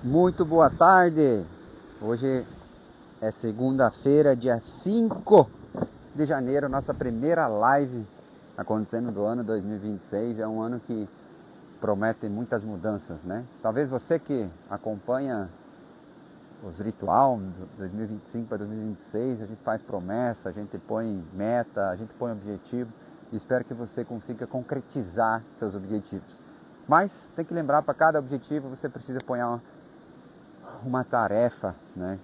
Muito boa tarde. Hoje é segunda-feira, dia 5 de janeiro, nossa primeira live acontecendo do ano 2026. É um ano que promete muitas mudanças, né? Talvez você que acompanha os rituais de 2025 para 2026, a gente faz promessa, a gente põe meta, a gente põe objetivo e espero que você consiga concretizar seus objetivos. Mas tem que lembrar, para cada objetivo você precisa pôr uma tarefa, né?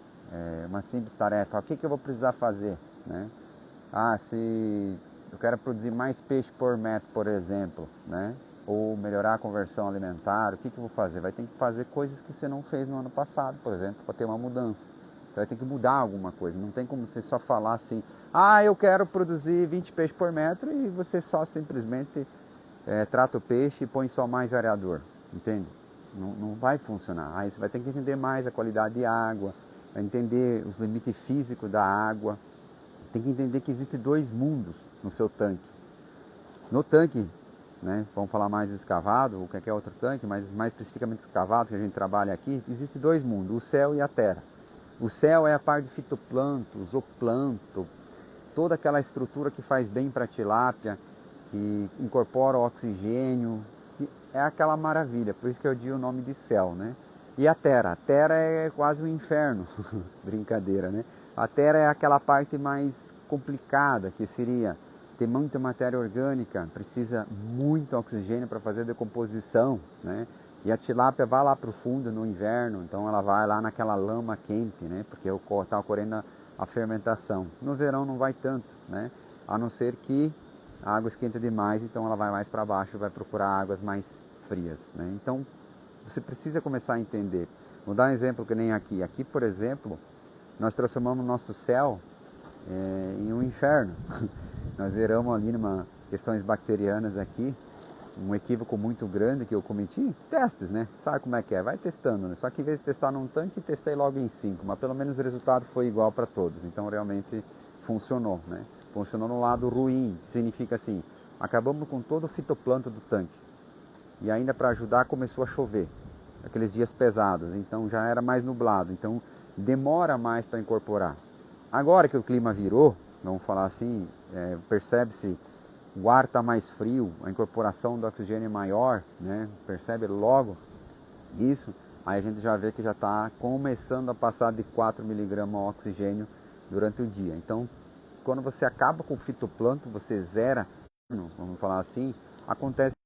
Uma simples tarefa. O que eu vou precisar fazer, né? Se eu quero produzir mais peixe por metro, por exemplo, né? Ou melhorar a conversão alimentar, o que eu vou fazer? Vai ter que fazer coisas que você não fez no ano passado, por exemplo, para ter uma mudança. Você vai ter que mudar alguma coisa. Não tem como você só falar assim, eu quero produzir 20 peixes por metro e você só simplesmente trata o peixe e põe só mais areador, entende? Não vai funcionar. Aí você vai ter que entender mais a qualidade de água, vai entender os limites físicos da água. Tem que entender que existem dois mundos no seu tanque. No tanque, né, vamos falar mais escavado, ou qualquer outro tanque, mas mais especificamente escavado, que a gente trabalha aqui, existem dois mundos, o céu e a terra. O céu é a parte de fitoplâncton, zooplâncton, toda aquela estrutura que faz bem para a tilápia, que incorpora o oxigênio, que é aquela maravilha, por isso que eu digo o nome de céu, né? E a terra é quase um inferno, brincadeira, né? A terra é aquela parte mais complicada, que seria ter muita matéria orgânica, precisa muito oxigênio para fazer a decomposição, né? E a tilápia vai lá para o fundo no inverno, então ela vai lá naquela lama quente, né? Porque está ocorrendo a fermentação. No verão não vai tanto, né? A não ser que a água esquenta demais, então ela vai mais para baixo e vai procurar águas mais frias, né? Então você precisa começar a entender. Vou dar um exemplo que nem aqui. Aqui, por exemplo, nós transformamos o nosso céu em um inferno. Nós viramos ali numa questões bacterianas aqui, um equívoco muito grande que eu cometi. Testes, né? Sabe como é que é? Vai testando, né? Só que em vez de testar num tanque, testei logo em 5, mas pelo menos o resultado foi igual para todos. Então realmente funcionou, né? Funcionou no lado ruim, significa assim, acabamos com todo o fitoplâncton do tanque. E ainda para ajudar começou a chover, aqueles dias pesados, então já era mais nublado, então demora mais para incorporar. Agora que o clima virou, vamos falar assim, percebe-se, o ar está mais frio, a incorporação do oxigênio é maior, né? Percebe logo isso, aí a gente já vê que já está começando a passar de 4 miligramas de oxigênio durante o dia. Então, quando você acaba com o fitoplâncton, você zera, vamos falar assim, acontece.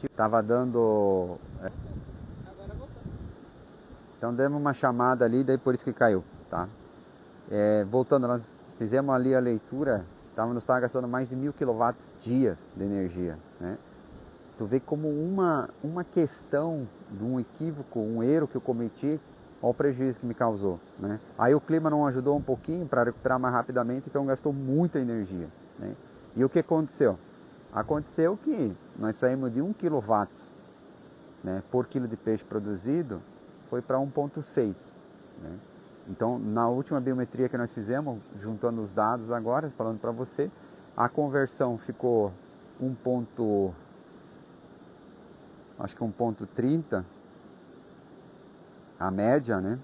Estava dando. Então demos uma chamada ali, daí por isso que caiu, tá? Voltando, nós fizemos ali a leitura, nos gastando mais de 1000 kWh de energia, né? Tu vê como uma questão de um equívoco, um erro que eu cometi, olha o prejuízo que me causou, né? Aí o clima não ajudou um pouquinho para recuperar mais rapidamente, então gastou muita energia, né? E o que aconteceu? Aconteceu que nós saímos de 1 kW, né, por quilo de peixe produzido, foi para 1,6, né? Então, na última biometria que nós fizemos, juntando os dados agora, falando para você, a conversão ficou acho que 1,30, a média, né?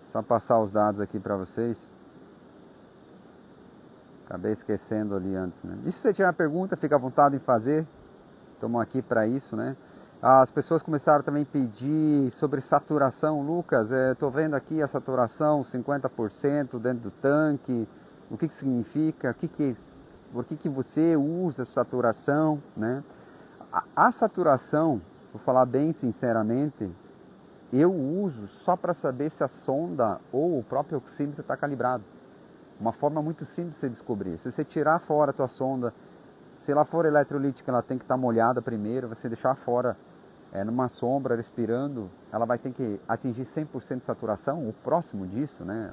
Só passar os dados aqui para vocês. Acabei esquecendo ali antes, né? E se você tiver uma pergunta, fica à vontade em fazer. Estamos aqui para isso, né? As pessoas começaram também a pedir sobre saturação. Lucas, estou vendo aqui a saturação 50% dentro do tanque. O que significa? Por que você usa saturação, né? A saturação, vou falar bem sinceramente, eu uso só para saber se a sonda ou o próprio oxímetro está calibrado. Uma forma muito simples de você descobrir. Se você tirar fora a tua sonda, se ela for eletrolítica, ela tem que estar molhada primeiro. Você deixar fora numa sombra, respirando, ela vai ter que atingir 100% de saturação, o próximo disso, né?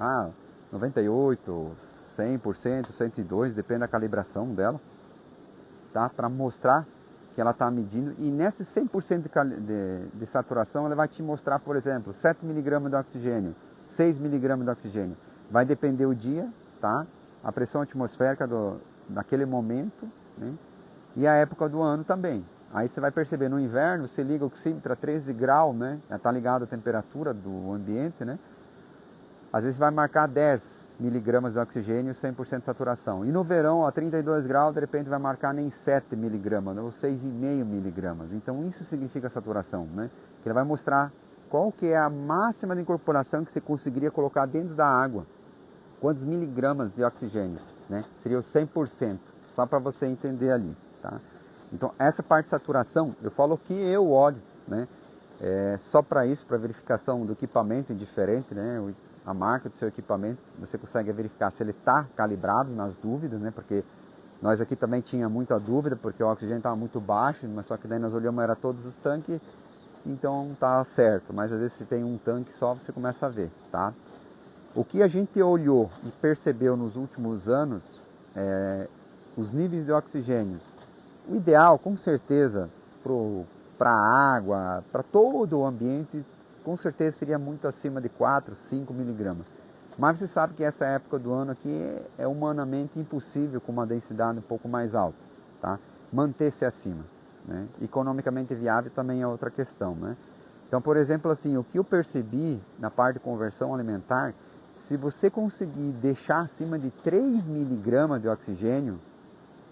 98%, 100%, 102%, depende da calibração dela, tá? Para mostrar que ela está medindo. E nesse 100% de saturação, ela vai te mostrar, por exemplo, 7 miligramas de oxigênio, 6 miligramas de oxigênio. Vai depender o dia, tá? a pressão atmosférica daquele momento, né? E a época do ano também. Aí você vai perceber, no inverno, você liga o oxímetro a 13 graus, né? Está ligado à temperatura do ambiente, né? Às vezes vai marcar 10 miligramas de oxigênio, 100% de saturação. E no verão, a 32 graus, de repente vai marcar nem 7 miligramas, ou 6,5 miligramas. Então isso significa saturação, né? Que ele vai mostrar qual que é a máxima de incorporação que você conseguiria colocar dentro da água. Quantos miligramas de oxigênio, né? Seria o 100%, só para você entender ali, tá? Então, essa parte de saturação, eu falo que eu olho, né? Só para isso, para verificação do equipamento indiferente, né? A marca do seu equipamento, você consegue verificar se ele está calibrado nas dúvidas, né? Porque nós aqui também tinha muita dúvida, porque o oxigênio estava muito baixo, mas só que daí nós olhamos, era todos os tanques, então tá certo. Mas às vezes se tem um tanque só, você começa a ver, tá? O que a gente olhou e percebeu nos últimos anos, os níveis de oxigênio. O ideal, com certeza, para a água, para todo o ambiente, com certeza seria muito acima de 4, 5 miligramas. Mas você sabe que essa época do ano aqui é humanamente impossível com uma densidade um pouco mais alta, tá? Manter-se acima, né? Economicamente viável também é outra questão, né? Então, por exemplo, assim, o que eu percebi na parte de conversão alimentar, se você conseguir deixar acima de 3 miligramas de oxigênio,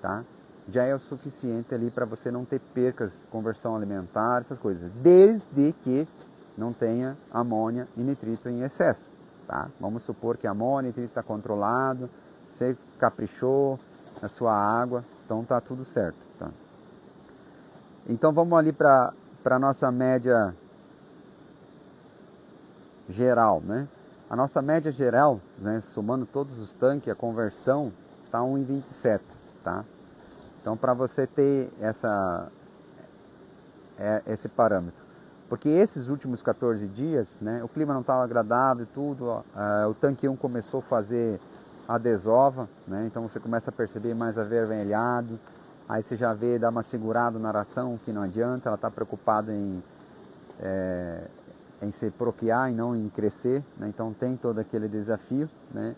tá? Já é o suficiente ali para você não ter percas de conversão alimentar, essas coisas, desde que não tenha amônia e nitrito em excesso, tá? Vamos supor que a amônia e nitrito está controlado, você caprichou na sua água, então tá tudo certo, tá? Então vamos ali para a nossa média geral, né? A nossa média geral, né, somando todos os tanques, a conversão está 1,27, tá? Então, para você ter esse parâmetro. Porque esses últimos 14 dias, né, o clima não estava agradável e tudo, o tanque 1 começou a fazer a desova, né, então você começa a perceber mais avermelhado, aí você já vê, dá uma segurada na ração, que não adianta, ela está preocupada em se procriar e não em crescer, né, então tem todo aquele desafio, né,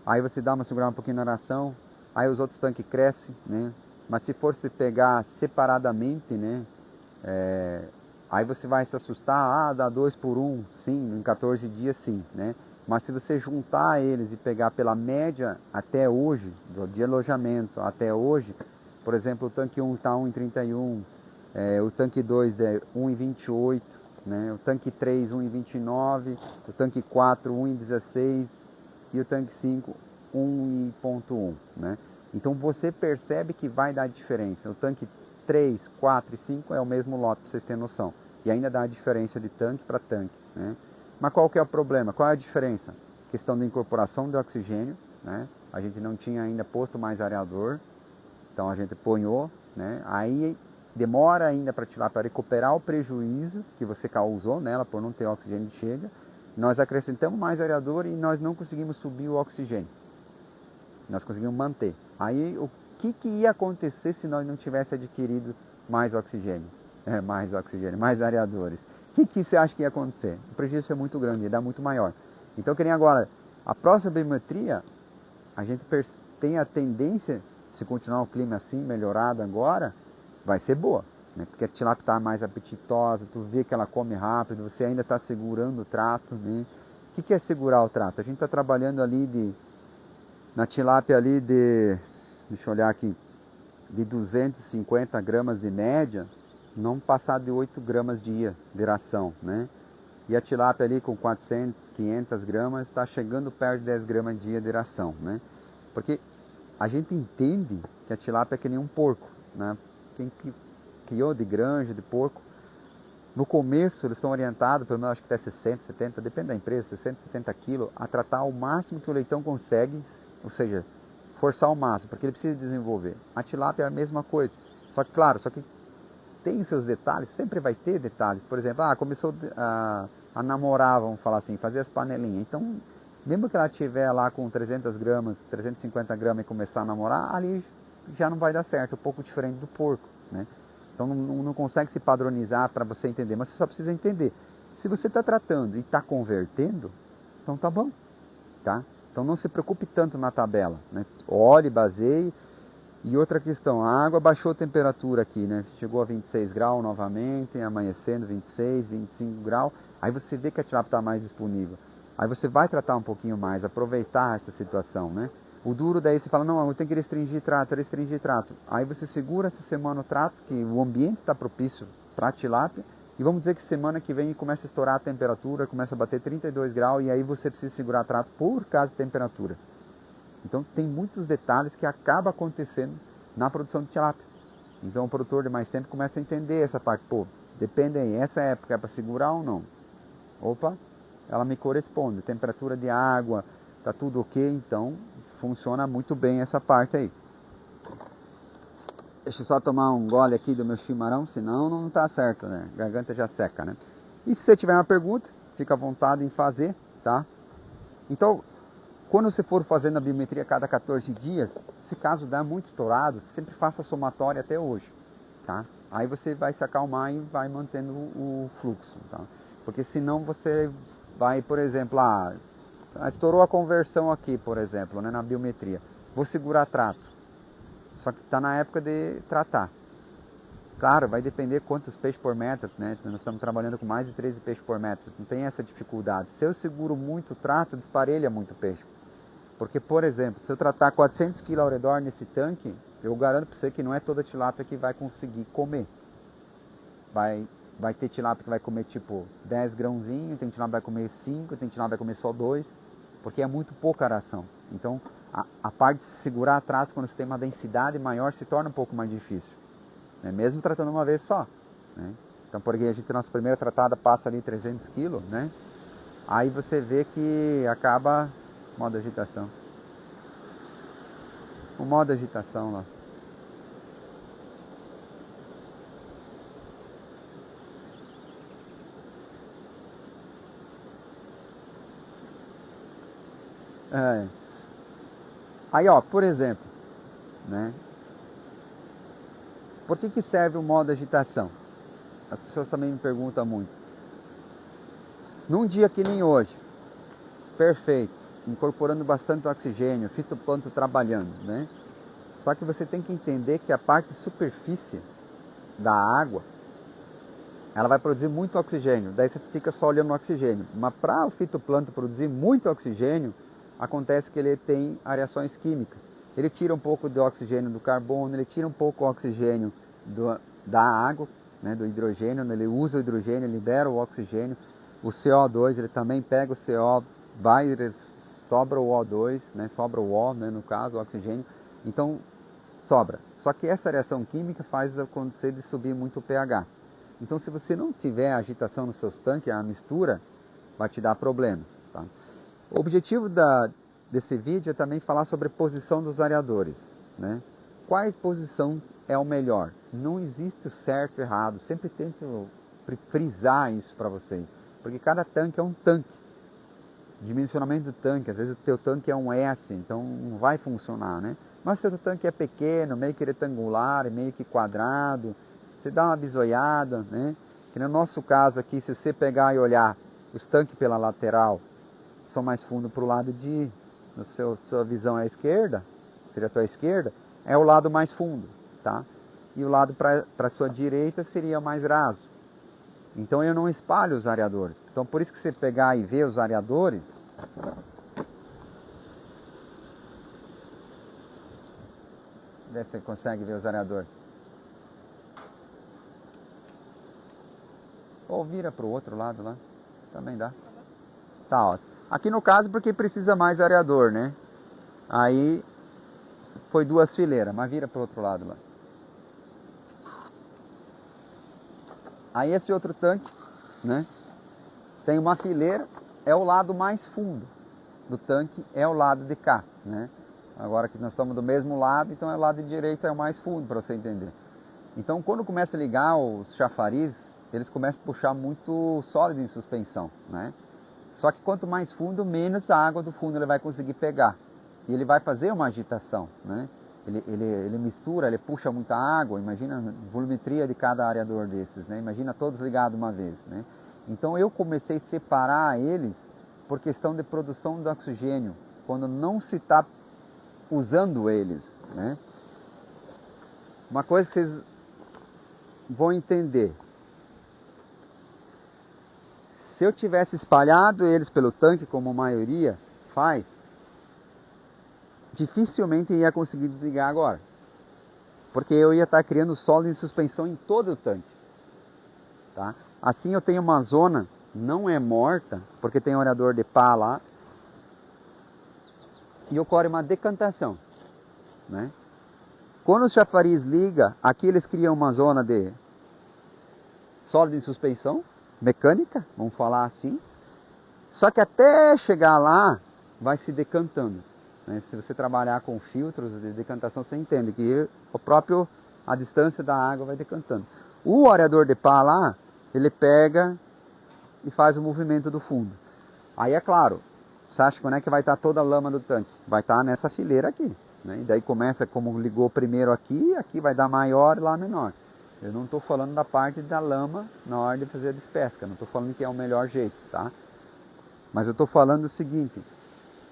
aí você dá uma segurada um pouquinho na ração, aí os outros tanques crescem, né, mas se for se pegar separadamente, né, aí você vai se assustar, dá 2 por 1, sim, em 14 dias sim, né? Mas se você juntar eles e pegar pela média até hoje, de alojamento até hoje, por exemplo, o tanque 1 está 1,31, o tanque 2 é 1,28, né? O tanque 3 1,29, o tanque 4 1,16 e o tanque 5 1,1, né? Então você percebe que vai dar diferença. O tanque 3, 4 e 5 é o mesmo lote, para vocês terem noção. E ainda dá a diferença de tanque para tanque, né? Mas qual que é o problema? Qual é a diferença? Questão da incorporação de oxigênio, né? A gente não tinha ainda posto mais areador, então a gente ponhou, né? Aí demora ainda para recuperar o prejuízo que você causou nela por não ter oxigênio chega. Nós acrescentamos mais areador e nós não conseguimos subir o oxigênio. Nós conseguimos manter. Aí o que ia acontecer se nós não tivesse adquirido mais oxigênio? Mais areadores. O que você acha que ia acontecer? O prejuízo é muito grande, ia dar muito maior. Então, que nem agora, a próxima biometria, a gente tem a tendência, se continuar o clima assim, melhorado agora, vai ser boa, né? Porque a tilápia está mais apetitosa, tu vê que ela come rápido, você ainda está segurando o trato, né? O que é segurar o trato? A gente está trabalhando ali na tilápia ali deixa eu olhar aqui, de 250 gramas de média, não passar de 8 gramas dia de ração, né? E a tilápia ali com 400, 500 gramas está chegando perto de 10 gramas dia de ração, né? Porque a gente entende que a tilápia é que nem um porco, né? Quem criou de granja, de porco, no começo eles são orientados, pelo menos acho que até 60, 70, depende da empresa, 60, 70 quilos, a tratar o máximo que o leitão consegue, ou seja, forçar ao máximo, porque ele precisa desenvolver. A tilápia é a mesma coisa, só que claro, tem seus detalhes, sempre vai ter detalhes. Por exemplo, começou a namorar, vamos falar assim, fazer as panelinhas. Então, mesmo que ela estiver lá com 300 gramas, 350 gramas e começar a namorar, ali já não vai dar certo, um pouco diferente do porco, né? Então não consegue se padronizar para você entender, mas você só precisa entender. Se você está tratando e está convertendo, então tá bom, tá? Então não se preocupe tanto na tabela, né? Olhe, baseie. E outra questão, a água baixou a temperatura aqui, né? Chegou a 26 graus novamente, amanhecendo 26, 25 graus. Aí você vê que a tilápia está mais disponível. Aí você vai tratar um pouquinho mais, aproveitar essa situação, né? O duro daí você fala, não, eu tenho que restringir trato. Aí você segura essa semana o trato, que o ambiente está propício para a tilápia. E vamos dizer que semana que vem começa a estourar a temperatura, começa a bater 32 graus e aí você precisa segurar trato por causa de temperatura. Então tem muitos detalhes que acabam acontecendo na produção de tilápia. Então o produtor de mais tempo começa a entender essa parte. Pô, depende aí, essa época é para segurar ou não? Opa, ela me corresponde. Temperatura de água, tá tudo ok, então funciona muito bem essa parte aí. Deixa eu só tomar um gole aqui do meu chimarrão, senão não tá certo, né? A garganta já seca, né? E se você tiver uma pergunta, fica à vontade em fazer, tá? Então, quando você for fazendo a biometria a cada 14 dias, se caso dá muito estourado, sempre faça a somatória até hoje, tá? Aí você vai se acalmar e vai mantendo o fluxo, tá? Porque senão você vai, por exemplo, estourou a conversão aqui, por exemplo, né, na biometria. Vou segurar trato, só que está na época de tratar. Claro, vai depender quantos peixes por metro, né? Nós estamos trabalhando com mais de 13 peixes por metro, não tem essa dificuldade. Se eu seguro muito o trato, desparelha muito peixe. Porque, por exemplo, se eu tratar 400 kg ao redor nesse tanque, eu garanto para você que não é toda tilápia que vai conseguir comer. Vai ter tilápia que vai comer tipo 10 grãozinhos, tem tilápia que vai comer 5, tem tilápia que vai comer só 2, porque é muito pouca ração. Então, a parte de segurar a trato quando você tem uma densidade maior se torna um pouco mais difícil, né? Mesmo tratando uma vez só, né? Então, porque a gente, nossa primeira tratada passa ali 300 kg, né? Aí você vê que acaba... Modo agitação. O modo agitação lá. É. Aí, ó, por exemplo, né? Por que serve o modo agitação? As pessoas também me perguntam muito. Num dia que nem hoje, perfeito, incorporando bastante oxigênio, fitoplâncton trabalhando, né? Só que você tem que entender que a parte superfície da água, ela vai produzir muito oxigênio, daí você fica só olhando o oxigênio. Mas para o fitoplâncton produzir muito oxigênio, acontece que ele tem reações químicas. Ele tira um pouco do oxigênio do carbono, ele tira um pouco o oxigênio da água, né, do hidrogênio, ele usa o hidrogênio, libera o oxigênio. O CO2, ele também pega o CO, sobra o O2, né, sobra o O, né, no caso, o oxigênio. Então, sobra. Só que essa reação química faz acontecer de subir muito o pH. Então, se você não tiver agitação nos seus tanques, a mistura vai te dar problema, tá? O objetivo desse vídeo é também falar sobre a posição dos areadores, né? Qual posição é o melhor? Não existe o certo e errado. Sempre tento frisar isso para vocês, porque cada tanque é um tanque. Dimensionamento do tanque, às vezes o teu tanque é um S, então não vai funcionar, né? Mas se o teu tanque é pequeno, meio que retangular, meio que quadrado, você dá uma bisoiada, né? Que no nosso caso aqui, se você pegar e olhar os tanques pela lateral, são mais fundos para o lado de... Sua visão é a esquerda, seria a tua esquerda, é o lado mais fundo, tá? E o lado para a sua direita seria mais raso. Então eu não espalho os areadores. Então por isso que você pegar e ver os areadores, vê se você consegue ver os areadores. Ou vira para o outro lado lá, também dá. Tá, ó. Aqui no caso porque precisa mais areador, né? Aí foi 2 fileiras, mas vira para o outro lado lá. Aí esse outro tanque, né? Tem uma fileira, é o lado mais fundo do tanque, é o lado de cá, né? Agora que nós estamos do mesmo lado, então é o lado direito é o mais fundo, para você entender. Então quando começa a ligar os chafariz, eles começam a puxar muito sólido em suspensão, né? Só que quanto mais fundo, menos a água do fundo ele vai conseguir pegar. E ele vai fazer uma agitação, né? Ele mistura, ele puxa muita água. Imagina a volumetria de cada areador desses, né? Imagina todos ligados uma vez, né? Então eu comecei a separar eles por questão de produção de oxigênio. quando não se está usando eles, né? Uma coisa que vocês vão entender. Se eu tivesse espalhado eles pelo tanque, como a maioria faz, dificilmente ia conseguir desligar agora. Porque eu ia estar criando sólido em suspensão em todo o tanque. Tá? Assim eu tenho uma zona, não é morta, porque tem orador de pá lá, e ocorre uma decantação. Né? Quando o chafariz liga, aqui eles criam uma zona de sólido em suspensão, mecânica, vamos falar assim. Só que até chegar lá, vai se decantando. Né? Se você trabalhar com filtros de decantação, você entende que a distância da água vai decantando. O areador de pá lá, ele pega e faz o movimento do fundo. Aí é claro, você acha quando é que vai estar toda a lama do tanque? Vai estar nessa fileira aqui. Né? E daí começa, como ligou primeiro aqui, aqui vai dar maior e lá menor. Eu não estou falando da parte da lama na hora de fazer a despesca, não estou falando que é o melhor jeito, tá? Mas eu estou falando o seguinte,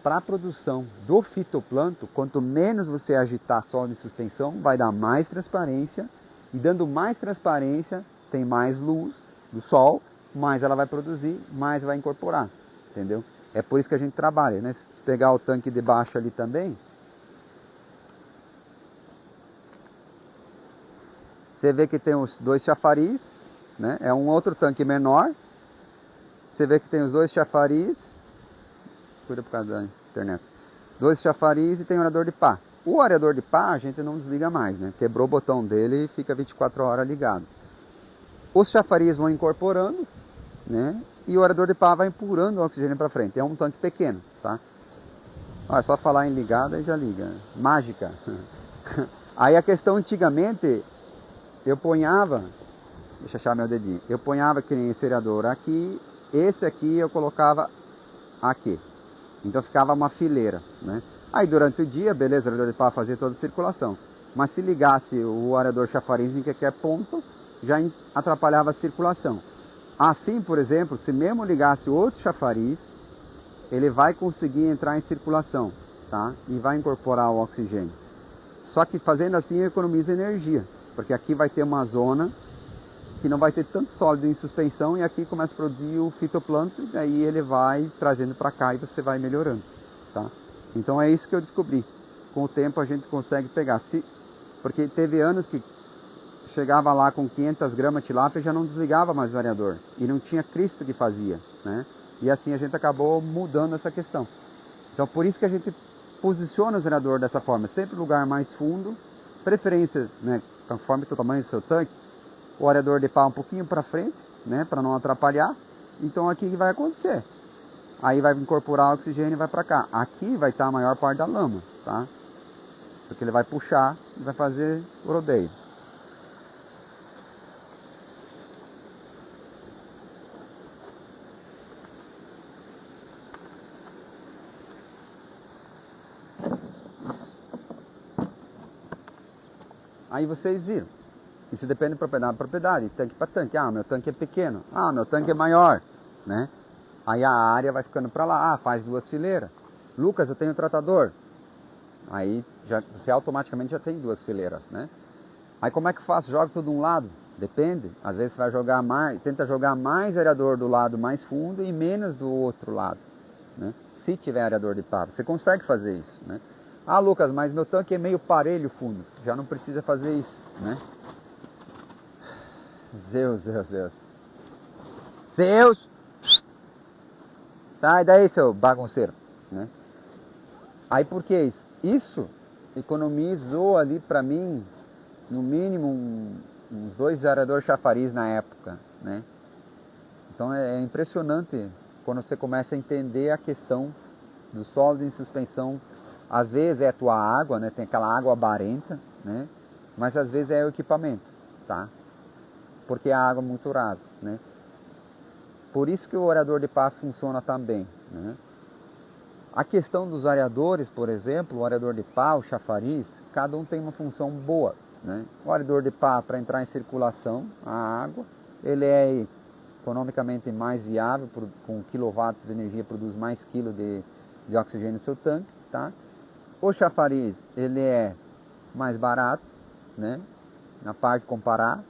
para a produção do fitoplâncton, quanto menos você agitar sólido em suspensão, vai dar mais transparência, e dando mais transparência, tem mais luz do sol, mais ela vai produzir, mais vai incorporar, entendeu? É por isso que a gente trabalha, né? Se pegar o tanque de baixo ali também, você vê que tem os dois chafariz, né? É um outro tanque menor. Você vê que tem os dois chafariz. Cuida por causa da internet. Dois chafariz e tem orador de pá. O areador de pá a gente não desliga mais, né? Quebrou o botão dele e fica 24 horas ligado. Os chafariz vão incorporando, né? E o areador de pá vai empurrando o oxigênio para frente. É um tanque pequeno, tá? É só falar em ligada e já liga. Mágica. Aí a questão antigamente... Eu ponhava, deixa eu achar meu dedinho, eu ponhava que nem esse areador aqui, esse aqui eu colocava aqui. Então ficava uma fileira, né? Aí durante o dia, beleza, o areador de pá fazia toda a circulação. Mas se ligasse o areador chafariz em qualquer ponto, já atrapalhava a circulação. Assim, por exemplo, se mesmo ligasse outro chafariz, ele vai conseguir entrar em circulação, tá? E vai incorporar o oxigênio. Só que fazendo assim economiza energia. Porque aqui vai ter uma zona que não vai ter tanto sólido em suspensão e aqui começa a produzir o fitoplâncton e aí ele vai trazendo para cá e você vai melhorando, tá? Então é isso que eu descobri. Com o tempo a gente consegue pegar. Porque teve anos que chegava lá com 500 gramas de tilápia e já não desligava mais o variador. E não tinha Cristo que fazia, né? E assim a gente acabou mudando essa questão. Então por isso que a gente posiciona o variador dessa forma. Sempre lugar mais fundo, preferência, né? Conforme o tamanho do seu tanque, o areador de pá um pouquinho para frente, né, para não atrapalhar. Então aqui que vai acontecer? Aí vai incorporar o oxigênio e vai para cá. Aqui vai estar a maior parte da lama, tá? Porque ele vai puxar e vai fazer o rodeio. Aí vocês viram. Isso depende de propriedade, tanque para tanque. Ah, meu tanque é pequeno. Ah, meu tanque é maior, né? Aí a área vai ficando para lá. Ah, faz 2 fileiras. Lucas, eu tenho tratador. Aí você automaticamente já tem 2 fileiras, né? Aí como é que eu faço? Joga tudo de um lado? Depende. Às vezes você vai jogar mais, tenta jogar mais areador do lado mais fundo e menos do outro lado, né? Se tiver areador de pá, você consegue fazer isso, né? Ah, Lucas, mas meu tanque é meio parelho fundo. Já não precisa fazer isso, né? Zeus. Zeus! Sai daí, seu bagunceiro, né? Aí por que isso? Isso economizou ali para mim, no mínimo, uns 2 areadores chafariz na época, né? Então é impressionante quando você começa a entender a questão do sólido em suspensão. Às vezes é a tua água, né? Tem aquela água barenta, né? Mas às vezes é o equipamento, tá? Porque a água é muito rasa, né? Por isso que o areador de pá funciona também, né? A questão dos areadores, por exemplo, o areador de pá, o chafariz, cada um tem uma função boa, né? O areador de pá para entrar em circulação, a água, ele é economicamente mais viável, com quilowatts de energia produz mais quilo de oxigênio no seu tanque, tá? O chafariz, ele é mais barato, né? Na parte de comparar,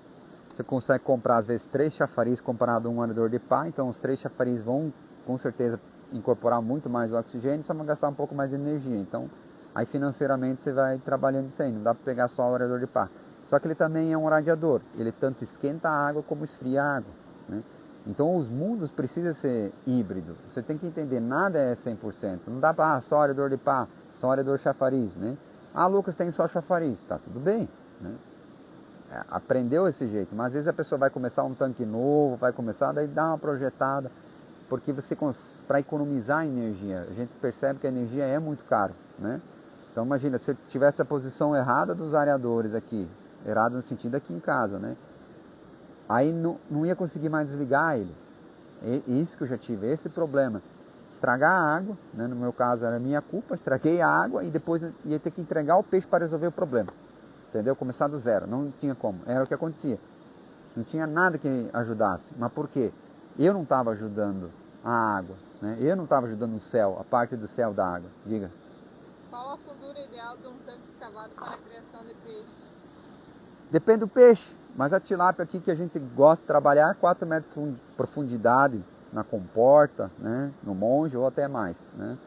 você consegue comprar às vezes 3 chafariz comparado a um arador de pá, então os 3 chafariz vão com certeza incorporar muito mais oxigênio, só vão gastar um pouco mais de energia. Então, aí financeiramente você vai trabalhando isso aí, não dá para pegar só o arador de pá. Só que ele também é um radiador, ele tanto esquenta a água como esfria a água, né? Então os mundos precisam ser híbrido. Você tem que entender, nada é 100%. Não dá para só arador de pá, só arador chafariz, né? Ah, Lucas, tem só chafariz, tá tudo bem, né? Aprendeu esse jeito, mas às vezes a pessoa vai começar um tanque novo, vai começar, daí dá uma projetada, porque você, para economizar energia, a gente percebe que a energia é muito cara, né? Então imagina, se eu tivesse a posição errada dos areadores aqui, errado no sentido aqui em casa, né? Aí não ia conseguir mais desligar eles. Isso que eu já tive, esse problema. Estragar a água, né? No meu caso era minha culpa, estraguei a água e depois ia ter que entregar o peixe para resolver o problema. Entendeu? Começar do zero, não tinha como, era o que acontecia. Não tinha nada que ajudasse. Mas por quê? Eu não estava ajudando a água, né? Eu não estava ajudando o céu, a parte do céu da água. Diga. Qual a fundura ideal de um tanque escavado para a criação de peixe? Depende do peixe, mas a tilápia aqui que a gente gosta de trabalhar, 4 metros de profundidade na comporta, né? No monge ou até mais, né?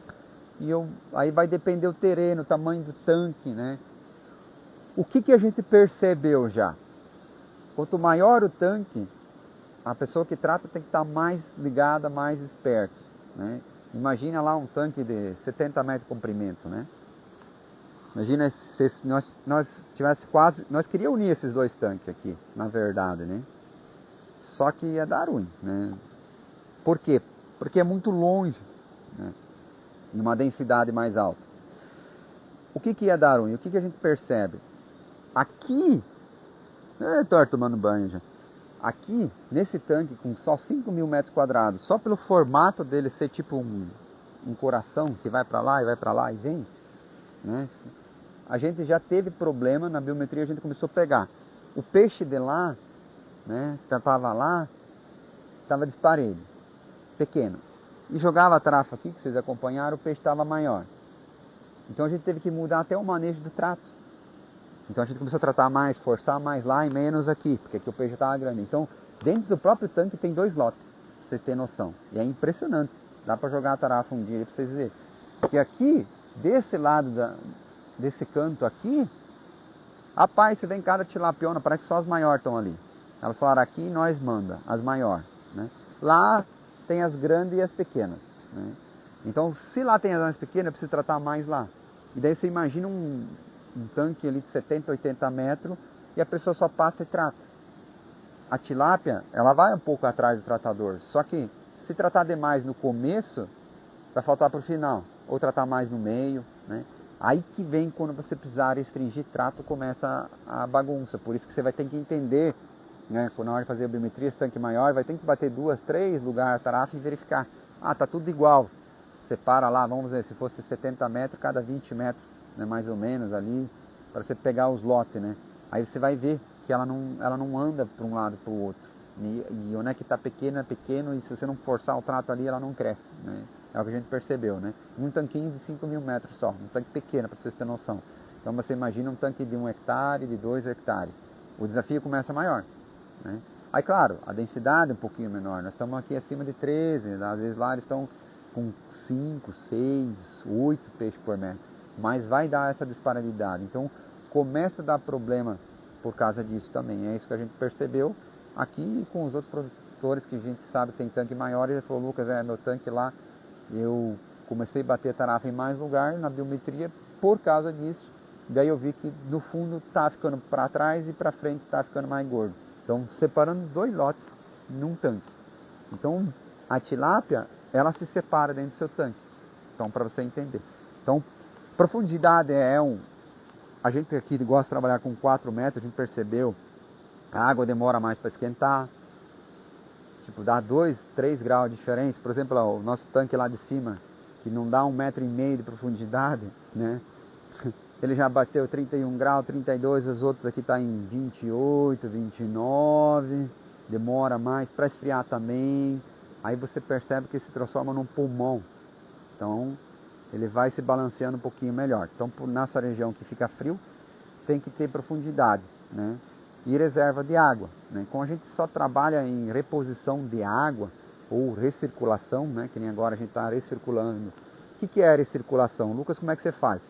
Aí vai depender do terreno, o tamanho do tanque, né? O que a gente percebeu já? Quanto maior o tanque, a pessoa que trata tem que estar mais ligada, mais esperta, né? Imagina lá um tanque de 70 metros de comprimento, né? Imagina se nós tivesse quase... Nós queríamos unir esses dois tanques aqui, na verdade, né? Só que ia dar ruim, né? Por quê? Porque é muito longe, né? Numa densidade mais alta. O que ia dar ruim? O que a gente percebe? Aqui... Estou tomando banho já. Aqui, nesse tanque, com só 5.000 metros quadrados, só pelo formato dele ser tipo um coração que vai para lá e vem, né? A gente já teve problema na biometria, a gente começou a pegar. O peixe de lá, né, que estava lá, estava desparelho, pequeno. E jogava a trafa aqui, que vocês acompanharam, o peixe estava maior. Então a gente teve que mudar até o manejo do trato. Então a gente começou a tratar mais, forçar mais lá e menos aqui, porque aqui o peixe estava grande. Então, dentro do próprio tanque tem 2 lotes, pra vocês terem noção. E é impressionante. Dá para jogar a tarafa um dia para vocês verem. Porque aqui, desse lado, desse canto aqui, rapaz, você vem cada tilapiona, parece que só as maiores estão ali. Elas falaram, aqui nós manda, as maiores, né? Lá tem as grandes e as pequenas, né? Então, se lá tem as mais pequenas, eu preciso tratar mais lá. E daí você imagina um tanque ali de 70, 80 metros e a pessoa só passa e trata. A tilápia, ela vai um pouco atrás do tratador, só que se tratar demais no começo, vai faltar para o final, ou tratar mais no meio, né? Aí que vem quando você precisar restringir trato, começa a bagunça. Por isso que você vai ter que entender, né? Quando na hora de fazer a biometria, esse tanque maior, vai ter que bater 2, 3 lugares a tarafa e verificar. Ah, tá tudo igual. Separa lá, vamos dizer, se fosse 70 metros, cada 20 metros, né, mais ou menos ali, para você pegar os lotes, né? Aí você vai ver que ela não anda para um lado para o outro. E onde é que está pequeno, é pequeno, e se você não forçar o trato ali, ela não cresce, né? É o que a gente percebeu, né? Um tanquinho de 5.000 metros só, um tanque pequeno, para vocês terem noção. Então você imagina um tanque de 1 hectare, de 2 hectares. O desafio começa maior, né? Aí claro, a densidade é um pouquinho menor. Nós estamos aqui acima de 13, às vezes lá eles estão com 5, 6, 8 peixes por metro. Mas vai dar essa disparidade. Então começa a dar problema por causa disso também. É isso que a gente percebeu aqui com os outros produtores que a gente sabe tem tanque maior. Ele falou, Lucas, meu tanque lá, eu comecei a bater tarafa em mais lugar na biometria por causa disso. Daí eu vi que no fundo tá ficando para trás e para frente tá ficando mais gordo. Então separando 2 lotes num tanque. Então a tilápia, ela se separa dentro do seu tanque. Então para você entender. Então profundidade a gente aqui gosta de trabalhar com 4 metros, a gente percebeu, a água demora mais para esquentar, tipo, dá 2, 3 graus de diferença. Por exemplo, ó, o nosso tanque lá de cima, que não dá 1,5 metro de profundidade, né? Ele já bateu 31 graus, 32, os outros aqui tá em 28, 29, demora mais para esfriar também. Aí você percebe que se transforma num pulmão. Então, ele vai se balanceando um pouquinho melhor. Então, nessa região que fica frio, tem que ter profundidade, né? E reserva de água, né? Como a gente só trabalha em reposição de água ou recirculação, né? Que nem agora a gente está recirculando. O que é a recirculação? Lucas, como é que você faz?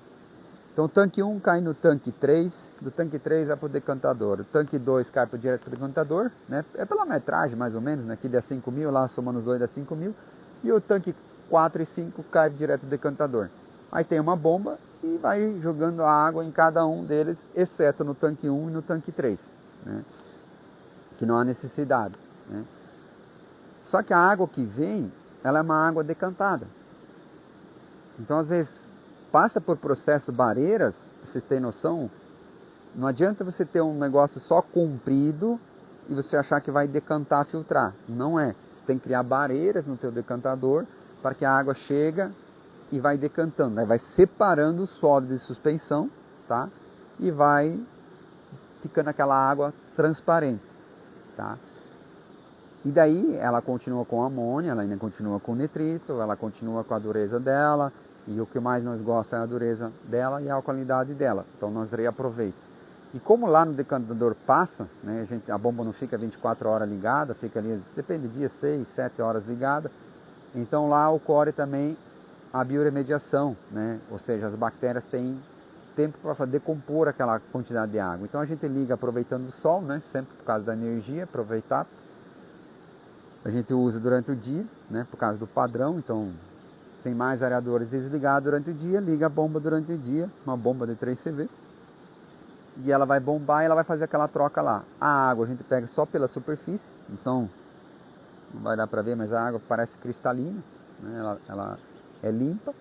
Então o tanque 1 cai no tanque 3, do tanque 3 vai para o decantador, o tanque 2 cai direto para o decantador, né? É pela metragem mais ou menos, né? Aqui dá 5.000, lá somando os dois dá 5.000, e o tanque 4 e 5 cai direto do decantador. Aí tem uma bomba e vai jogando a água em cada um deles, exceto no tanque 1 e no tanque 3, né? Que não há necessidade, né? Só que a água que vem, ela é uma água decantada. Então às vezes passa por processo barreiras, vocês têm noção, não adianta você ter um negócio só comprido e você achar que vai decantar, filtrar. Não é. Você tem que criar barreiras no teu decantador para que a água chega e vai decantando. Aí vai separando o sólido de suspensão, tá? E vai ficando aquela água transparente, tá? E daí ela continua com amônia, ela ainda continua com nitrito, ela continua com a dureza dela. E o que mais nós gostamos é a dureza dela e a alcalinidade dela. Então nós reaproveitamos. E como lá no decantador passa, né, a bomba não fica 24 horas ligada, fica ali, depende do dia, 6, 7 horas ligada. Então lá ocorre também a bioremediação, né? Ou seja, as bactérias têm tempo para decompor aquela quantidade de água. Então a gente liga aproveitando o sol, né? Sempre por causa da energia, aproveitar. A gente usa durante o dia, né? Por causa do padrão, então tem mais areadores desligados durante o dia, liga a bomba durante o dia, uma bomba de 3 CV. E ela vai bombar e ela vai fazer aquela troca lá. A água a gente pega só pela superfície, então não vai dar para ver, mas a água parece cristalina, né? Ela é limpa.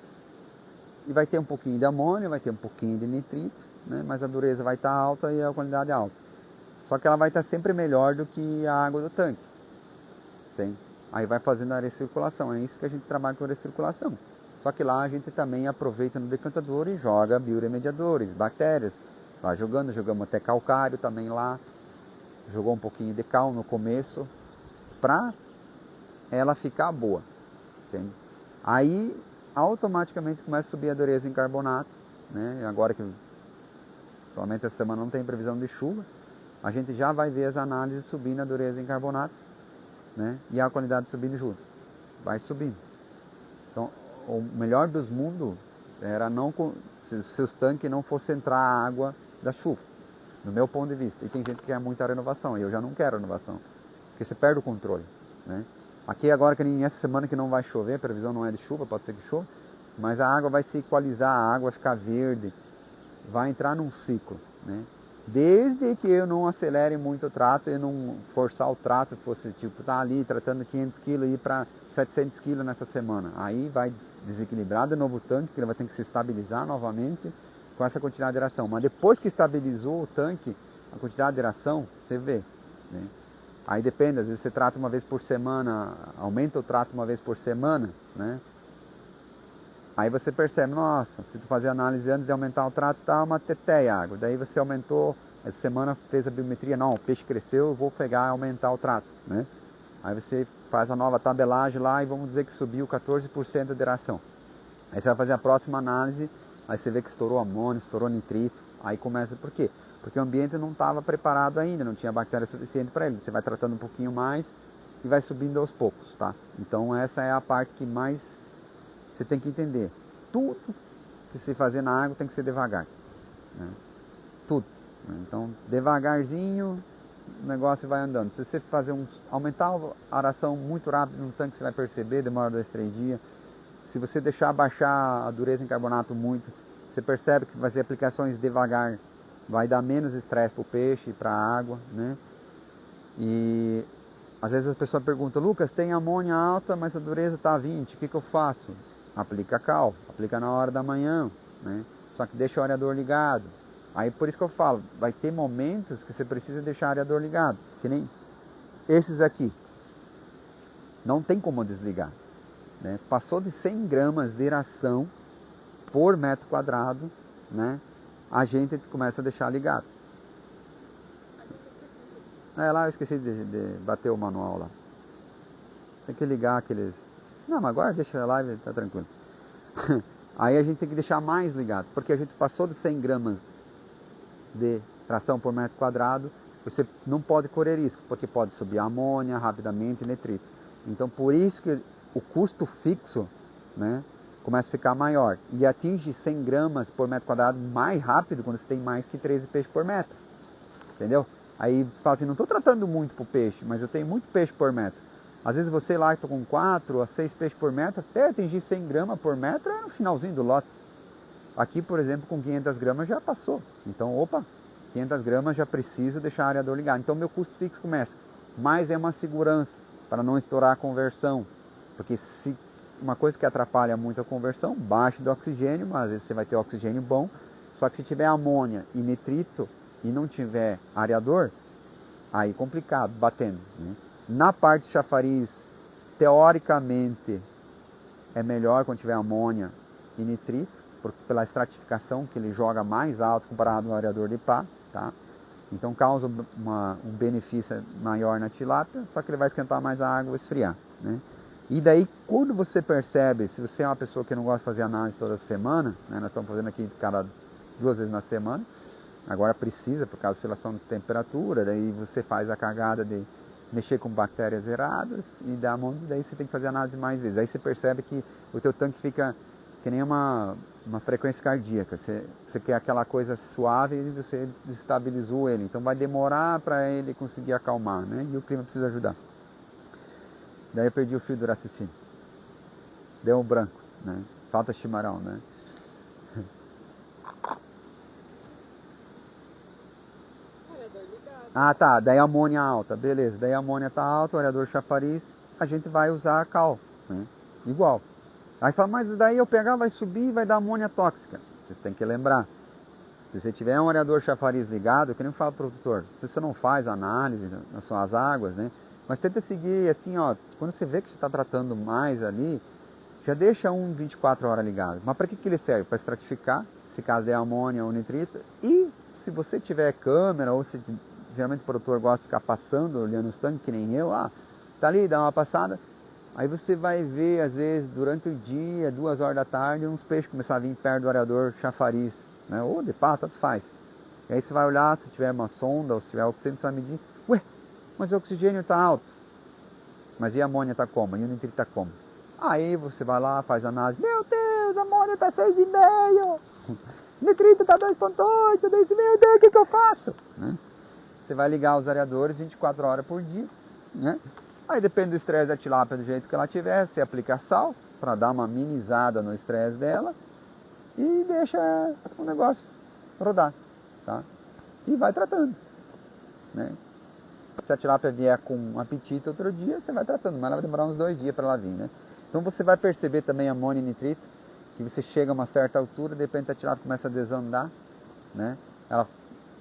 E vai ter um pouquinho de amônia, vai ter um pouquinho de nitrito, né? Mas a dureza vai estar alta e a qualidade alta. Só que ela vai estar sempre melhor do que a água do tanque. Tem. Aí vai fazendo a recirculação, é isso que a gente trabalha com recirculação. Só que lá a gente também aproveita no decantador e joga bioremediadores, bactérias. Vai jogamos até calcário também lá. Jogou um pouquinho de cal no começo, pra ela ficar boa. Entende? Aí automaticamente começa a subir a dureza em carbonato, né? Agora que provavelmente essa semana não tem previsão de chuva, a gente já vai ver as análises subindo a dureza em carbonato, né? E a qualidade subindo junto. Vai subindo. Então, o melhor dos mundos era não se os seus tanques não fossem entrar a água da chuva, no meu ponto de vista. E tem gente que quer muita renovação, e eu já não quero renovação, porque você perde o controle, né? Aqui agora, que nem essa semana que não vai chover, a previsão não é de chuva, pode ser que chova, mas a água vai se equalizar, a água vai ficar verde, vai entrar num ciclo, né? Desde que eu não acelere muito o trato e não forçar o trato, fosse tipo, tá ali tratando 500 kg e ir para 700 kg nessa semana. Aí vai desequilibrar de novo o tanque, que ele vai ter que se estabilizar novamente com essa quantidade de aeração. Mas depois que estabilizou o tanque, a quantidade de aeração, você vê, né? Aí depende, às vezes você trata uma vez por semana, aumenta o trato uma vez por semana, né? Aí você percebe, nossa, se tu fazer análise antes de aumentar o trato, está uma teteia água. Daí você aumentou, essa semana fez a biometria, não, o peixe cresceu, eu vou pegar e aumentar o trato, né? Aí você faz a nova tabelagem lá e vamos dizer que subiu 14% de aeração. Aí você vai fazer a próxima análise, aí você vê que estourou amônio, estourou nitrito. Aí começa, por quê? Porque o ambiente não estava preparado ainda, não tinha bactéria suficiente para ele. Você vai tratando um pouquinho mais e vai subindo aos poucos, tá? Então essa é a parte que mais você tem que entender. Tudo que se fazer na água tem que ser devagar, né? Tudo, né? Então devagarzinho o negócio vai andando. Se você fazer aumentar a aeração muito rápido no tanque, você vai perceber, demora 2, 3 dias. Se você deixar baixar a dureza em carbonato muito, você percebe que fazer aplicações devagar vai dar menos estresse para o peixe e para a água, né? E às vezes a pessoa pergunta, Lucas, tem amônia alta, mas a dureza está a 20, o que eu faço? Aplica cal, aplica na hora da manhã, né? Só que deixa o areador ligado. Aí por isso que eu falo, vai ter momentos que você precisa deixar o areador ligado, que nem esses aqui. Não tem como desligar, né? Passou de 100 gramas de aeração por metro quadrado, né? A gente começa a deixar ligado. Lá eu esqueci de bater o manual lá. Tem que ligar aqueles... Não, mas agora deixa a live, tá tranquilo. Aí a gente tem que deixar mais ligado, porque a gente passou de 100 gramas de tração por metro quadrado, você não pode correr risco, porque pode subir amônia rapidamente e nitrito. Então por isso que o custo fixo, né, começa a ficar maior e atinge 100 gramas por metro quadrado mais rápido quando você tem mais que 13 peixes por metro. Entendeu? Aí você fala assim, não estou tratando muito para o peixe, mas eu tenho muito peixe por metro. Às vezes você lá está com 4 a 6 peixes por metro, até atingir 100 gramas por metro é no finalzinho do lote. Aqui, por exemplo, com 500 gramas já passou. Então, opa, 500 gramas já preciso deixar o areador ligado. Então, meu custo fixo começa. Mas é uma segurança para não estourar a conversão. Porque se uma coisa que atrapalha muito a conversão, baixa do oxigênio, mas às vezes você vai ter oxigênio bom. Só que se tiver amônia e nitrito e não tiver areador, aí complicado, batendo, né? Na parte de chafariz, teoricamente, é melhor quando tiver amônia e nitrito, pela estratificação que ele joga mais alto comparado ao areador de pá, tá? Então causa um benefício maior na tilápia, só que ele vai esquentar mais a água e esfriar, né? E daí, quando você percebe, se você é uma pessoa que não gosta de fazer análise toda semana, né, nós estamos fazendo aqui cada 2 vezes na semana, agora precisa, por causa da oscilação de temperatura, daí você faz a cagada de mexer com bactérias erradas e daí você tem que fazer análise mais vezes. Aí você percebe que o teu tanque fica que nem uma frequência cardíaca. Você quer aquela coisa suave e você desestabilizou ele. Então vai demorar para ele conseguir acalmar, né? E o clima precisa ajudar. Daí eu perdi o fio do raciocínio. Deu um branco, né? Falta chimarrão, né? Ah, tá. Daí a amônia alta, beleza. Daí a amônia tá alta, o areador chafariz, a gente vai usar a cal, né? Igual. Aí fala, mas daí eu pegar, vai subir e vai dar amônia tóxica. Vocês têm que lembrar. Se você tiver um areador chafariz ligado, que nem fala pro produtor, se você não faz análise nas suas águas, né? Mas tenta seguir assim, ó, quando você vê que você está tratando mais ali, já deixa um 24 horas ligado. Mas para que ele serve? Para estratificar, se caso der amônia ou nitrito. E se você tiver câmera, ou se geralmente o produtor gosta de ficar passando, olhando os tanques, que nem eu, tá ali, dá uma passada. Aí você vai ver, às vezes, durante o dia, 2 horas da tarde, uns peixes começar a vir perto do areador chafariz, né? Ou de pá, tanto faz. E aí você vai olhar, se tiver uma sonda ou se tiver oxigênio, você vai medir. Ué, mas o oxigênio está alto. Mas e a amônia está como? E o nitrito está como? Aí você vai lá, faz análise. Meu Deus, a amônia está 6,5. Nitrito está 2,8. Daí você, meu Deus, o que eu faço? Né? Você vai ligar os areadores 24 horas por dia, né? Aí depende do estresse da tilápia, do jeito que ela tiver, você aplica sal para dar uma minimizada no estresse dela e deixa o negócio rodar, tá? E vai tratando, né? Se a tilápia vier com apetite outro dia, você vai tratando, mas ela vai demorar uns 2 dias para ela vir, né? Então você vai perceber também amônia e nitrito, que você chega a uma certa altura, de repente a tilápia começa a desandar, né? Ela,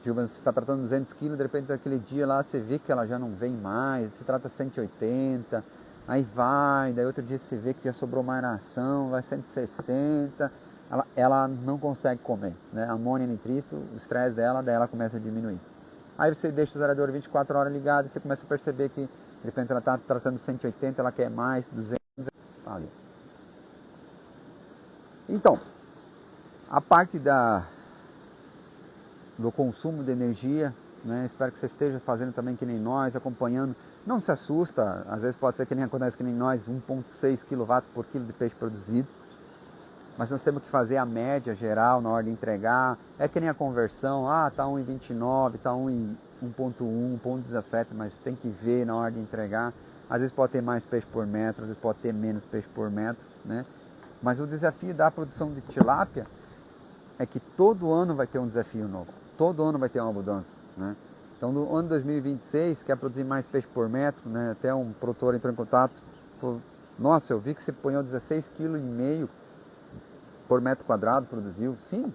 você está tratando 200 kg, de repente aquele dia lá você vê que ela já não vem mais, você trata 180, aí vai, daí outro dia você vê que já sobrou mais ração, vai 160, ela não consegue comer, né? Amônia e nitrito, o estresse dela, daí ela começa a diminuir. Aí você deixa os areadores 24 horas ligados e você começa a perceber que de repente ela está tratando 180, ela quer mais, 200, ali. Então, a parte do consumo de energia, né? Espero que você esteja fazendo também que nem nós, acompanhando. Não se assusta, às vezes pode ser que nem acontece que nem nós, 1,6 kW por quilo de peixe produzido. Mas nós temos que fazer a média geral na hora de entregar. É que nem a conversão, tá 1,29, tá 1,1, 1,17, mas tem que ver na hora de entregar. Às vezes pode ter mais peixe por metro, às vezes pode ter menos peixe por metro, né? Mas o desafio da produção de tilápia é que todo ano vai ter um desafio novo. Todo ano vai ter uma mudança, né? Então, no ano 2026, quer produzir mais peixe por metro, né? Até um produtor entrou em contato, falou, nossa, eu vi que você ponhou 16,5 kg por metro quadrado, produziu. Sim,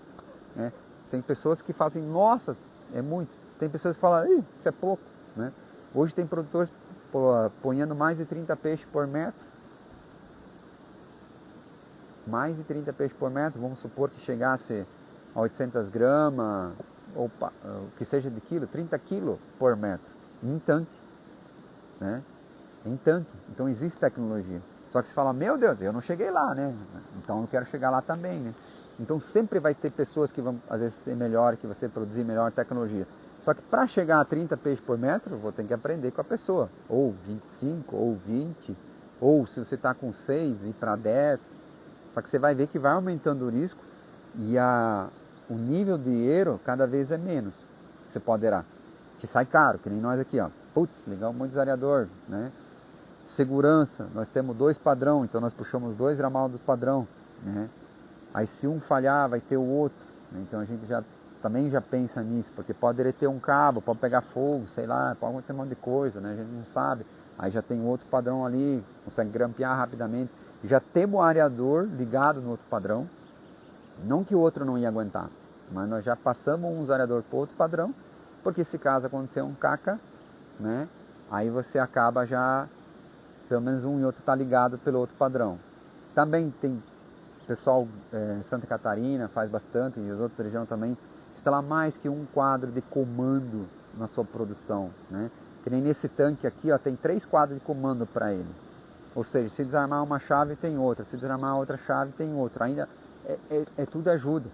né? Tem pessoas que fazem, nossa, é muito. Tem pessoas que falam, isso é pouco, né? Hoje tem produtores ponhando mais de 30 peixes por metro. Mais de 30 peixes por metro, vamos supor que chegasse a 800 gramas, ou que seja de quilo, 30 quilos por metro, em tanque, né? Em tanque. Então existe tecnologia. Só que você fala, meu Deus, eu não cheguei lá, né? Então eu quero chegar lá também, né? Então sempre vai ter pessoas que vão, às vezes, ser melhor que você, produzir melhor tecnologia. Só que para chegar a 30 peixes por metro, eu vou ter que aprender com a pessoa. Ou 25, ou 20, ou se você está com 6, ir para 10. Só que você vai ver que vai aumentando o risco e o nível de erro cada vez é menos. Você poderá. Te sai caro, que nem nós aqui, ó. Putz, ligar um monte de areador, né? Segurança, nós temos 2 padrão, então nós puxamos 2 ramal dos padrão, né? Aí se um falhar, vai ter o outro, né? Então a gente também já pensa nisso, porque pode derreter um cabo, pode pegar fogo, sei lá, pode acontecer um monte de coisa, né? A gente não sabe. Aí já tem outro padrão ali, consegue grampear rapidamente. Já temos o areador ligado no outro padrão, não que o outro não ia aguentar, mas nós já passamos um areador para outro padrão, porque se caso acontecer um caca, né? Aí você acaba já, pelo menos um e outro está ligado pelo outro padrão. Também tem pessoal em Santa Catarina faz bastante, e as outras regiões também, instalar mais que um quadro de comando na sua produção, né? Que nem nesse tanque aqui, ó, tem 3 quadros de comando para ele. Ou seja, se desarmar uma chave tem outra, se desarmar outra chave tem outra. Ainda tudo ajuda,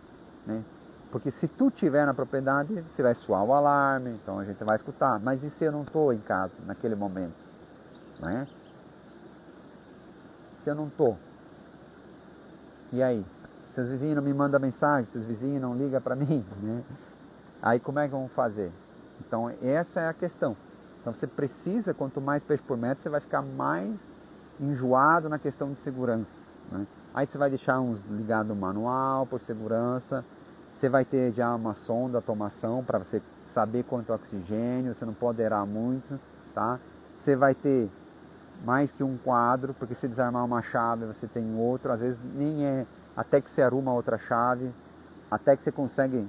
né? Porque se tu tiver na propriedade, você vai soar o alarme, então a gente vai escutar. Mas e se eu não estou em casa naquele momento, né? Se eu não estou, e aí? Se os vizinhos não me mandam mensagem, se os vizinhos não ligam para mim, né? Aí como é que vamos fazer? Então essa é a questão. Então você precisa, quanto mais peixe por metro, você vai ficar mais enjoado na questão de segurança, né? Aí você vai deixar uns ligados manual por segurança. Você vai ter já uma sonda, automação, para você saber quanto oxigênio, você não pode errar muito, tá? Você vai ter mais que um quadro, porque se desarmar uma chave, você tem outro, às vezes nem é, até que você arruma outra chave, até que você consegue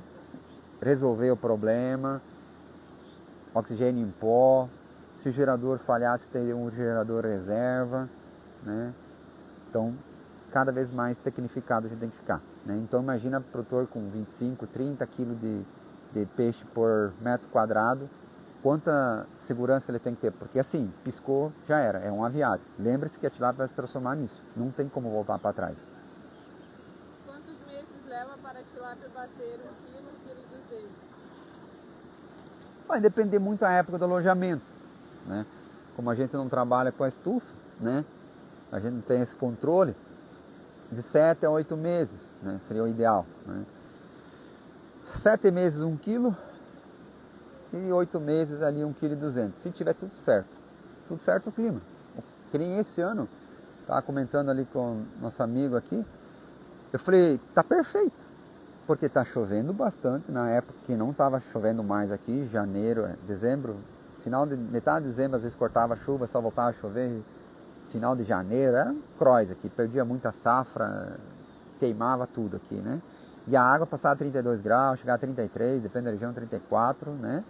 resolver o problema, oxigênio em pó, se o gerador falhar, você tem um gerador reserva, né? Então, cada vez mais tecnificado a gente tem que ficar, né? Então imagina o produtor com 25, 30 kg de peixe por metro quadrado, quanta segurança ele tem que ter, porque assim, piscou, já era, é um aviário. Lembre-se que a tilápia vai se transformar nisso, não tem como voltar para trás. Quantos meses leva para a tilápia bater 1 kg, 1,2 kg? Vai depender muito da época do alojamento, né? Como a gente não trabalha com a estufa, né? A gente não tem esse controle, de 7 a 8 meses, né? Seria o ideal, né? 7 meses 1 kg e 8 meses ali 1,2 kg, se tiver tudo certo o clima. Que nem esse ano, estava comentando ali com nosso amigo aqui, eu falei, tá perfeito, porque tá chovendo bastante, na época que não estava chovendo mais aqui, janeiro, dezembro, metade de dezembro às vezes cortava a chuva, só voltava a chover, final de janeiro, era um cross aqui, perdia muita safra, queimava tudo aqui, né? E a água passava a 32 graus, chegava a 33, depende da região, 34, né?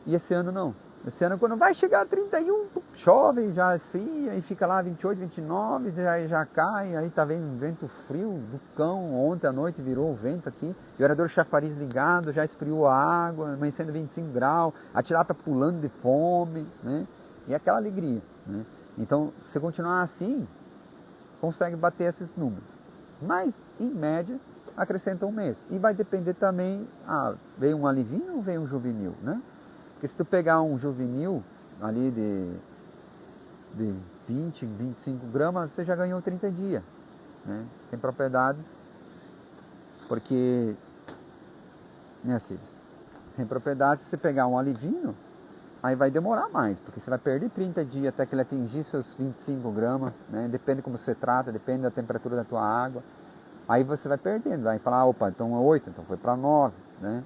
E esse ano não. Esse ano quando vai chegar a 31, chove, já esfria, e fica lá 28, 29, já cai, aí tá vendo um vento frio do cão, ontem à noite virou o vento aqui, e o aerador chafariz ligado, já esfriou a água, amanhecendo 25 graus, a tilápia pulando de fome, né? E aquela alegria, né? Então, se continuar assim, consegue bater esses números. Mas, em média, acrescenta um mês. E vai depender também, veio um alivinho ou veio um juvenil, né? Porque se tu pegar um juvenil ali de 20, 25 gramas, você já ganhou 30 dias, né? Tem propriedades, porque, né, Cílios? Tem propriedades, se você pegar um alivinho, aí vai demorar mais, porque você vai perder 30 dias até que ele atingir seus 25 gramas, né? Depende como você trata, depende da temperatura da tua água. Aí você vai perdendo, vai falar, opa, então é 8, então foi para 9, né?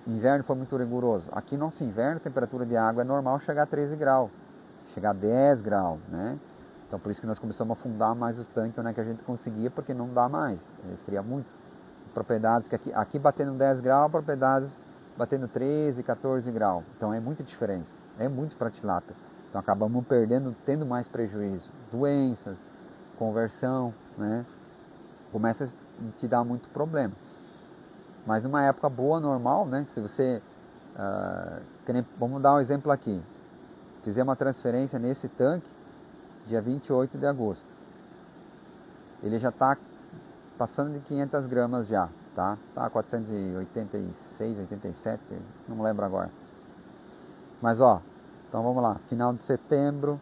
Inverno foi muito rigoroso. Aqui nosso inverno, a temperatura de água é normal chegar a 13 graus, chegar a 10 graus, né? Então por isso que nós começamos a afundar mais os tanques, né, que a gente conseguia, porque não dá mais, esfria muito. Propriedades que aqui batendo 10 graus, propriedades batendo 13, 14 graus. Então é muita diferença, é muito para tilápia. Então acabamos perdendo, tendo mais prejuízo. Doenças, conversão, né? Começa a te dar muito problema. Mas numa época boa, normal, né? Se você, vamos dar um exemplo aqui. Fizer uma transferência nesse tanque, dia 28 de agosto. Ele já está passando de 500 gramas já, tá? Tá 486, 87, não lembro agora. Mas ó, então vamos lá, final de setembro,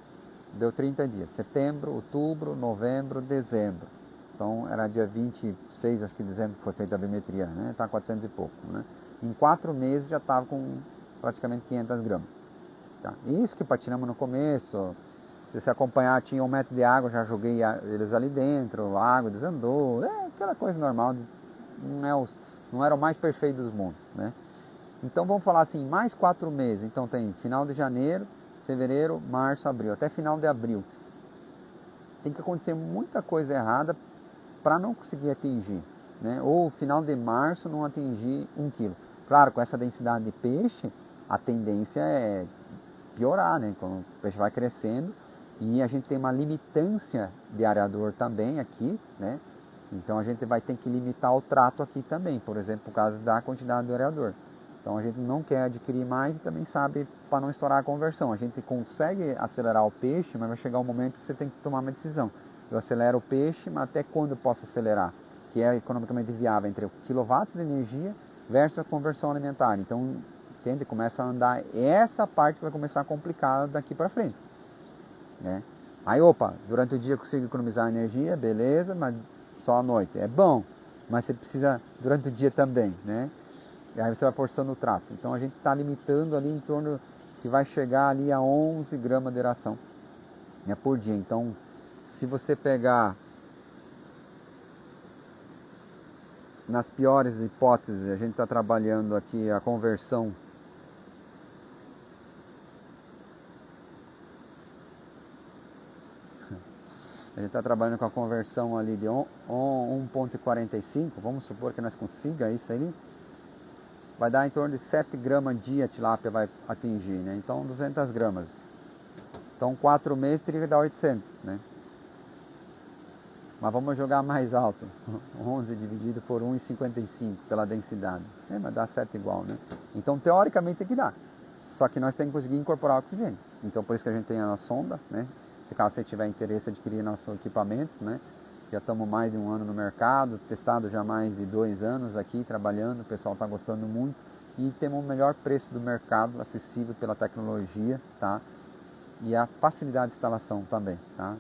deu 30 dias. Setembro, outubro, novembro, dezembro. Então era dia 26, acho que dezembro que foi feita a biometria, né? Tá 400 e pouco, né? Em 4 meses já estava com praticamente 500 gramas. Tá? Isso que patinamos no começo. Se você acompanhar, tinha 1 metro de água, já joguei eles ali dentro, a água desandou, aquela coisa normal, não era o mais perfeito dos mundos, né? Então vamos falar assim, mais 4 meses, então tem final de janeiro, fevereiro, março, abril, até final de abril. Tem que acontecer muita coisa errada para não conseguir atingir, né? Ou final de março não atingir 1 quilo. Claro, com essa densidade de peixe, a tendência é piorar, né? Quando o peixe vai crescendo. E a gente tem uma limitância de areador também aqui, né? Então a gente vai ter que limitar o trato aqui também, por exemplo, por causa da quantidade de areador. Então a gente não quer adquirir mais e também sabe para não estourar a conversão. A gente consegue acelerar o peixe, mas vai chegar um momento que você tem que tomar uma decisão. Eu acelero o peixe, mas até quando eu posso acelerar? Que é economicamente viável entre o quilowatts de energia versus a conversão alimentar. Então, entende? Começa a andar, essa parte vai começar a complicar daqui para frente. Né? Aí, opa, durante o dia eu consigo economizar energia, beleza, mas só à noite. É bom, mas você precisa durante o dia também, né? E aí você vai forçando o trato. Então a gente está limitando ali em torno que vai chegar ali a 11 gramas de ração, né, por dia. Então, se você pegar nas piores hipóteses, a gente está trabalhando aqui a conversão A gente está trabalhando com a conversão ali de 1,45, vamos supor que nós consiga isso aí, vai dar em torno de 7 gramas dia a tilápia vai atingir, né? Então 200 gramas. Então 4 meses teria que dar 800, né? Mas vamos jogar mais alto, 11 dividido por 1,55 pela densidade, mas dá 7 igual, né? Então teoricamente tem que dar, só que nós temos que conseguir incorporar oxigênio. Então por isso que a gente tem a sonda, né? Se caso você tiver interesse em adquirir nosso equipamento, né? Já estamos mais de 1 ano no mercado, testado já mais de 2 anos aqui trabalhando, o pessoal está gostando muito e temos o melhor preço do mercado, acessível pela tecnologia, tá? E a facilidade de instalação também, tá?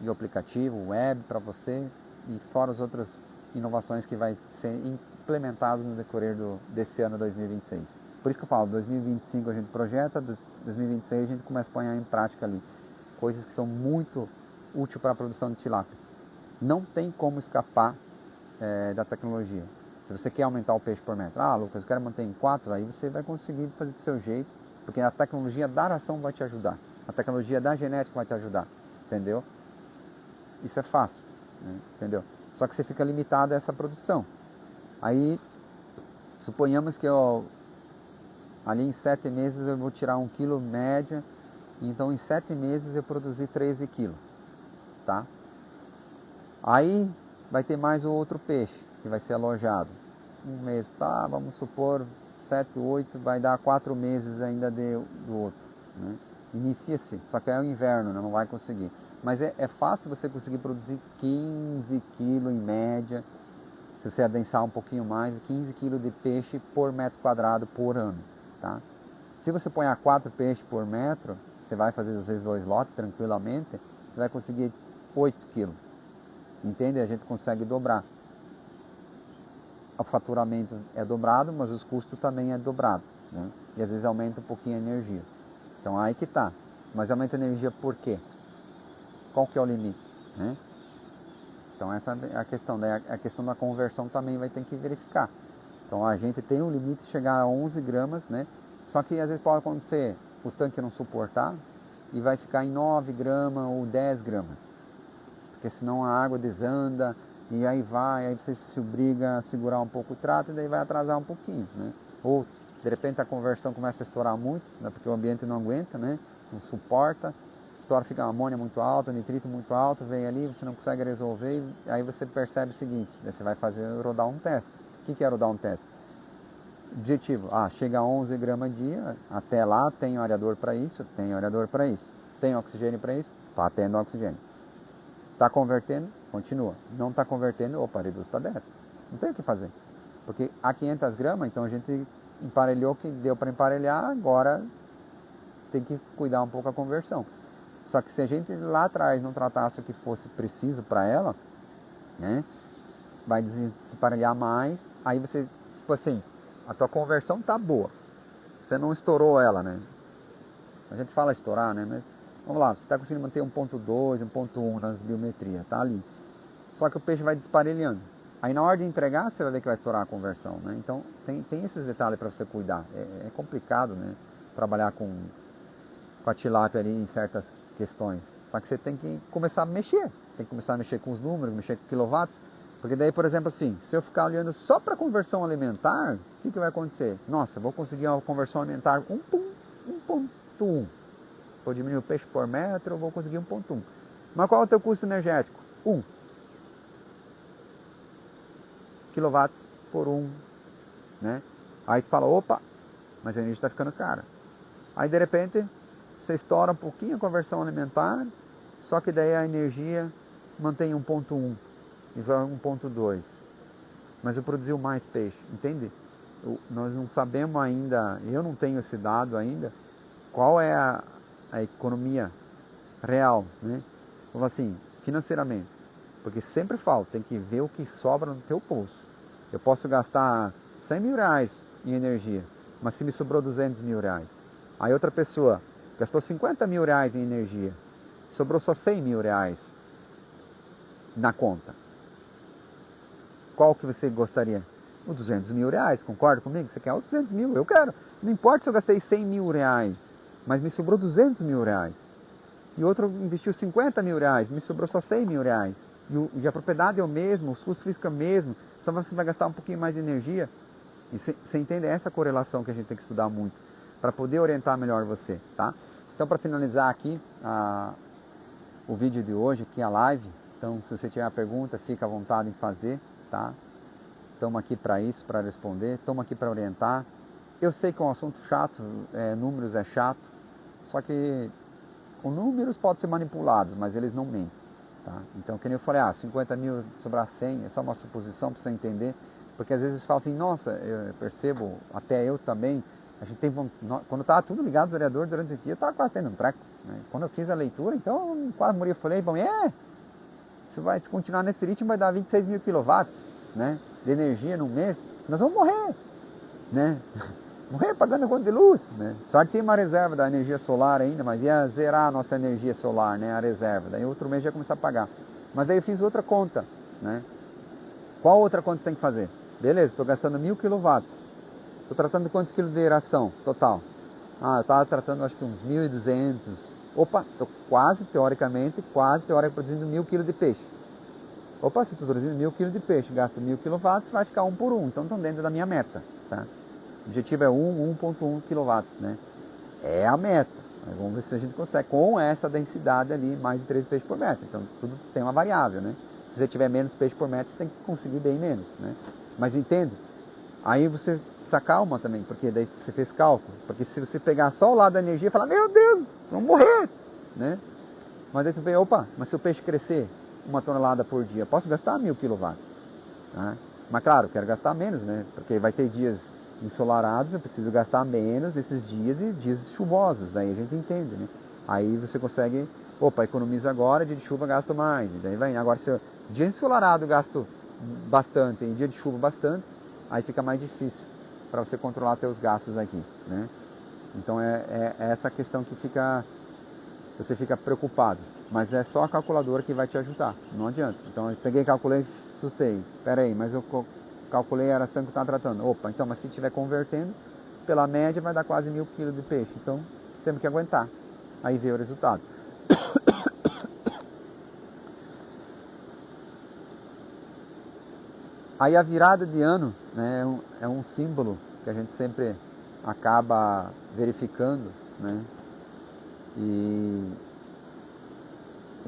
E o aplicativo, web para você e fora as outras inovações que vai ser implementadas no decorrer desse ano 2026. Por isso que eu falo, 2025 a gente projeta, 2026 a gente começa a pôr em prática ali. Coisas que são muito úteis para a produção de tilápia. Não tem como escapar da tecnologia. Se você quer aumentar o peixe por metro, Lucas, eu quero manter em 4, aí você vai conseguir fazer do seu jeito, porque a tecnologia da ração vai te ajudar. A tecnologia da genética vai te ajudar, entendeu? Isso é fácil, né? Entendeu? Só que você fica limitado a essa produção. Aí, suponhamos que ali em 7 meses eu vou tirar 1 quilo média. Então em 7 meses eu produzi 13 quilos, tá? Aí vai ter mais o outro peixe que vai ser alojado. 1 mês, tá? Vamos supor 7, 8, vai dar 4 meses ainda do outro, né? Inicia-se, só que é o inverno, né? Não vai conseguir. Mas é fácil você conseguir produzir 15 quilos em média, se você adensar um pouquinho mais, 15 quilos de peixe por metro quadrado por ano, tá? Se você põe a 4 peixes por metro, você vai fazer às vezes 2 lotes tranquilamente, você vai conseguir 8 quilos. Entende? A gente consegue dobrar. O faturamento é dobrado, mas os custos também é dobrado, né? E às vezes aumenta um pouquinho a energia. Então aí que tá. Mas aumenta a energia por quê? Qual que é o limite, né? Então essa é a questão, né? A questão da conversão também vai ter que verificar. Então a gente tem um limite de chegar a 11 gramas, né? Só que às vezes pode acontecer o tanque não suportar e vai ficar em 9 gramas ou 10 gramas. Porque senão a água desanda e aí você se obriga a segurar um pouco o trato e daí vai atrasar um pouquinho, né? Ou de repente a conversão começa a estourar muito, né? Porque o ambiente não aguenta, né? Não suporta, estoura, fica a amônia muito alta, nitrito muito alto, vem ali, você não consegue resolver e aí você percebe o seguinte, você vai rodar um teste. O que é rodar um teste? Objetivo, chega a 11 gramas dia, até lá tem areador para isso, tem oxigênio para isso, Está tendo oxigênio. Está convertendo, continua. Não está convertendo, opa, reduz para 10. Não tem o que fazer. Porque a 500 gramas, então a gente emparelhou o que deu para emparelhar, agora tem que cuidar um pouco a conversão. Só que se a gente lá atrás não tratasse o que fosse preciso para ela, né, vai desemparelhar mais, aí você, tipo assim, a tua conversão tá boa, você não estourou ela, né? A gente fala estourar, né? Mas vamos lá, você está conseguindo manter 1.2, 1.1 nas biometrias, tá ali. Só que o peixe vai desparelhando. Aí na hora de entregar, você vai ver que vai estourar a conversão, né? Então tem esses detalhes para você cuidar. É complicado, né? Trabalhar com a tilápia ali em certas questões. Só que você tem que começar a mexer. Tem que começar a mexer com os números, mexer com quilowatts. Porque daí, por exemplo, assim, se eu ficar olhando só para conversão alimentar, o que vai acontecer? Nossa, vou conseguir uma conversão alimentar 1.1. Vou diminuir o peixe por metro, eu vou conseguir 1.1. Mas qual é o teu custo energético? 1 quilowatts por 1. Né? Aí você fala, opa, mas a energia está ficando cara. Aí de repente você estoura um pouquinho a conversão alimentar, só que daí a energia mantém 1.1 e vai 1.2. Mas eu produziu mais peixe, entende? Nós não sabemos ainda, eu não tenho esse dado ainda, qual é a economia real, né? Então assim, financeiramente. Porque sempre falo, tem que ver o que sobra no teu bolso. Eu posso gastar 100 mil reais em energia, mas se me sobrou 200 mil reais. Aí outra pessoa gastou 50 mil reais em energia, sobrou só 100 mil reais na conta. Qual que você gostaria? O 200 mil reais, concorda comigo? Você quer o 200 mil? Eu quero. Não importa se eu gastei 100 mil reais, mas me sobrou 200 mil reais. E outro investiu 50 mil reais, me sobrou só 100 mil reais. E a propriedade é o mesmo, os custos físicos é o mesmo, só você vai gastar um pouquinho mais de energia. E você entende essa correlação que a gente tem que estudar muito, para poder orientar melhor você, tá? Então, para finalizar aqui o vídeo de hoje, aqui a live, então se você tiver uma pergunta, fica à vontade em fazer, tá? Estamos aqui para isso, para responder, estamos aqui para orientar. Eu sei que é um assunto chato, números é chato, só que com números podem ser manipulados, mas eles não mentem. Tá? Então, que nem eu falei, 50 mil sobrar 100, é só uma suposição para você entender, porque às vezes fala assim, nossa, eu percebo, até eu também, a gente tem, quando estava tudo ligado aos vereadores durante o dia, eu estava quase tendo um treco. Né? Quando eu fiz a leitura, então, quase morri, eu falei, bom, se continuar nesse ritmo, vai dar 26 mil quilowatts, né, de energia no mês, nós vamos morrer, né? Morrer pagando a conta de luz, né? Só que tem uma reserva da energia solar ainda, mas ia zerar a nossa energia solar, né? A reserva. Daí outro mês já ia começar a pagar. Mas daí eu fiz outra conta, né? Qual outra conta você tem que fazer? Beleza, estou gastando 1000 quilowatts. Estou tratando de quantos quilos de aeração total? Eu estava tratando acho que uns 1.200. Opa, estou quase teoricamente produzindo 1000 quilos de peixe. Opa, se estou produzindo 1000 quilos de peixe, gasto 1000 quilowatts, vai ficar 1 por 1. Então estão dentro da minha meta, tá? O objetivo é 1.1 kW, né? É a meta. Mas vamos ver se a gente consegue com essa densidade ali, mais de 13 peixes por metro. Então tudo tem uma variável, né? Se você tiver menos peixe por metro, você tem que conseguir bem menos, né? Mas entende? Aí você se acalma também, porque daí você fez cálculo. Porque se você pegar só o lado da energia e falar, meu Deus, vamos morrer, né? Mas aí você vê, opa, mas se o peixe crescer 1 tonelada por dia, posso gastar 1000 kW. Tá? Mas claro, quero gastar menos, né? Porque vai ter dias ensolarados, eu preciso gastar menos desses dias e dias chuvosos, daí a gente entende, né? Aí você consegue, economiza agora, dia de chuva gasto mais, e daí vai. Agora, se eu, dia ensolarado gasto bastante, em dia de chuva bastante, aí fica mais difícil para você controlar seus gastos aqui, né? Então é essa questão que você fica preocupado, mas é só a calculadora que vai te ajudar, não adianta. Então eu peguei, calculei, assustei, peraí, mas eu calculei a aração que está tratando. Então, mas se estiver convertendo, pela média vai dar quase 1000 quilos de peixe. Então, temos que aguentar. Aí vê o resultado. Aí a virada de ano, né, é um símbolo que a gente sempre acaba verificando, né? E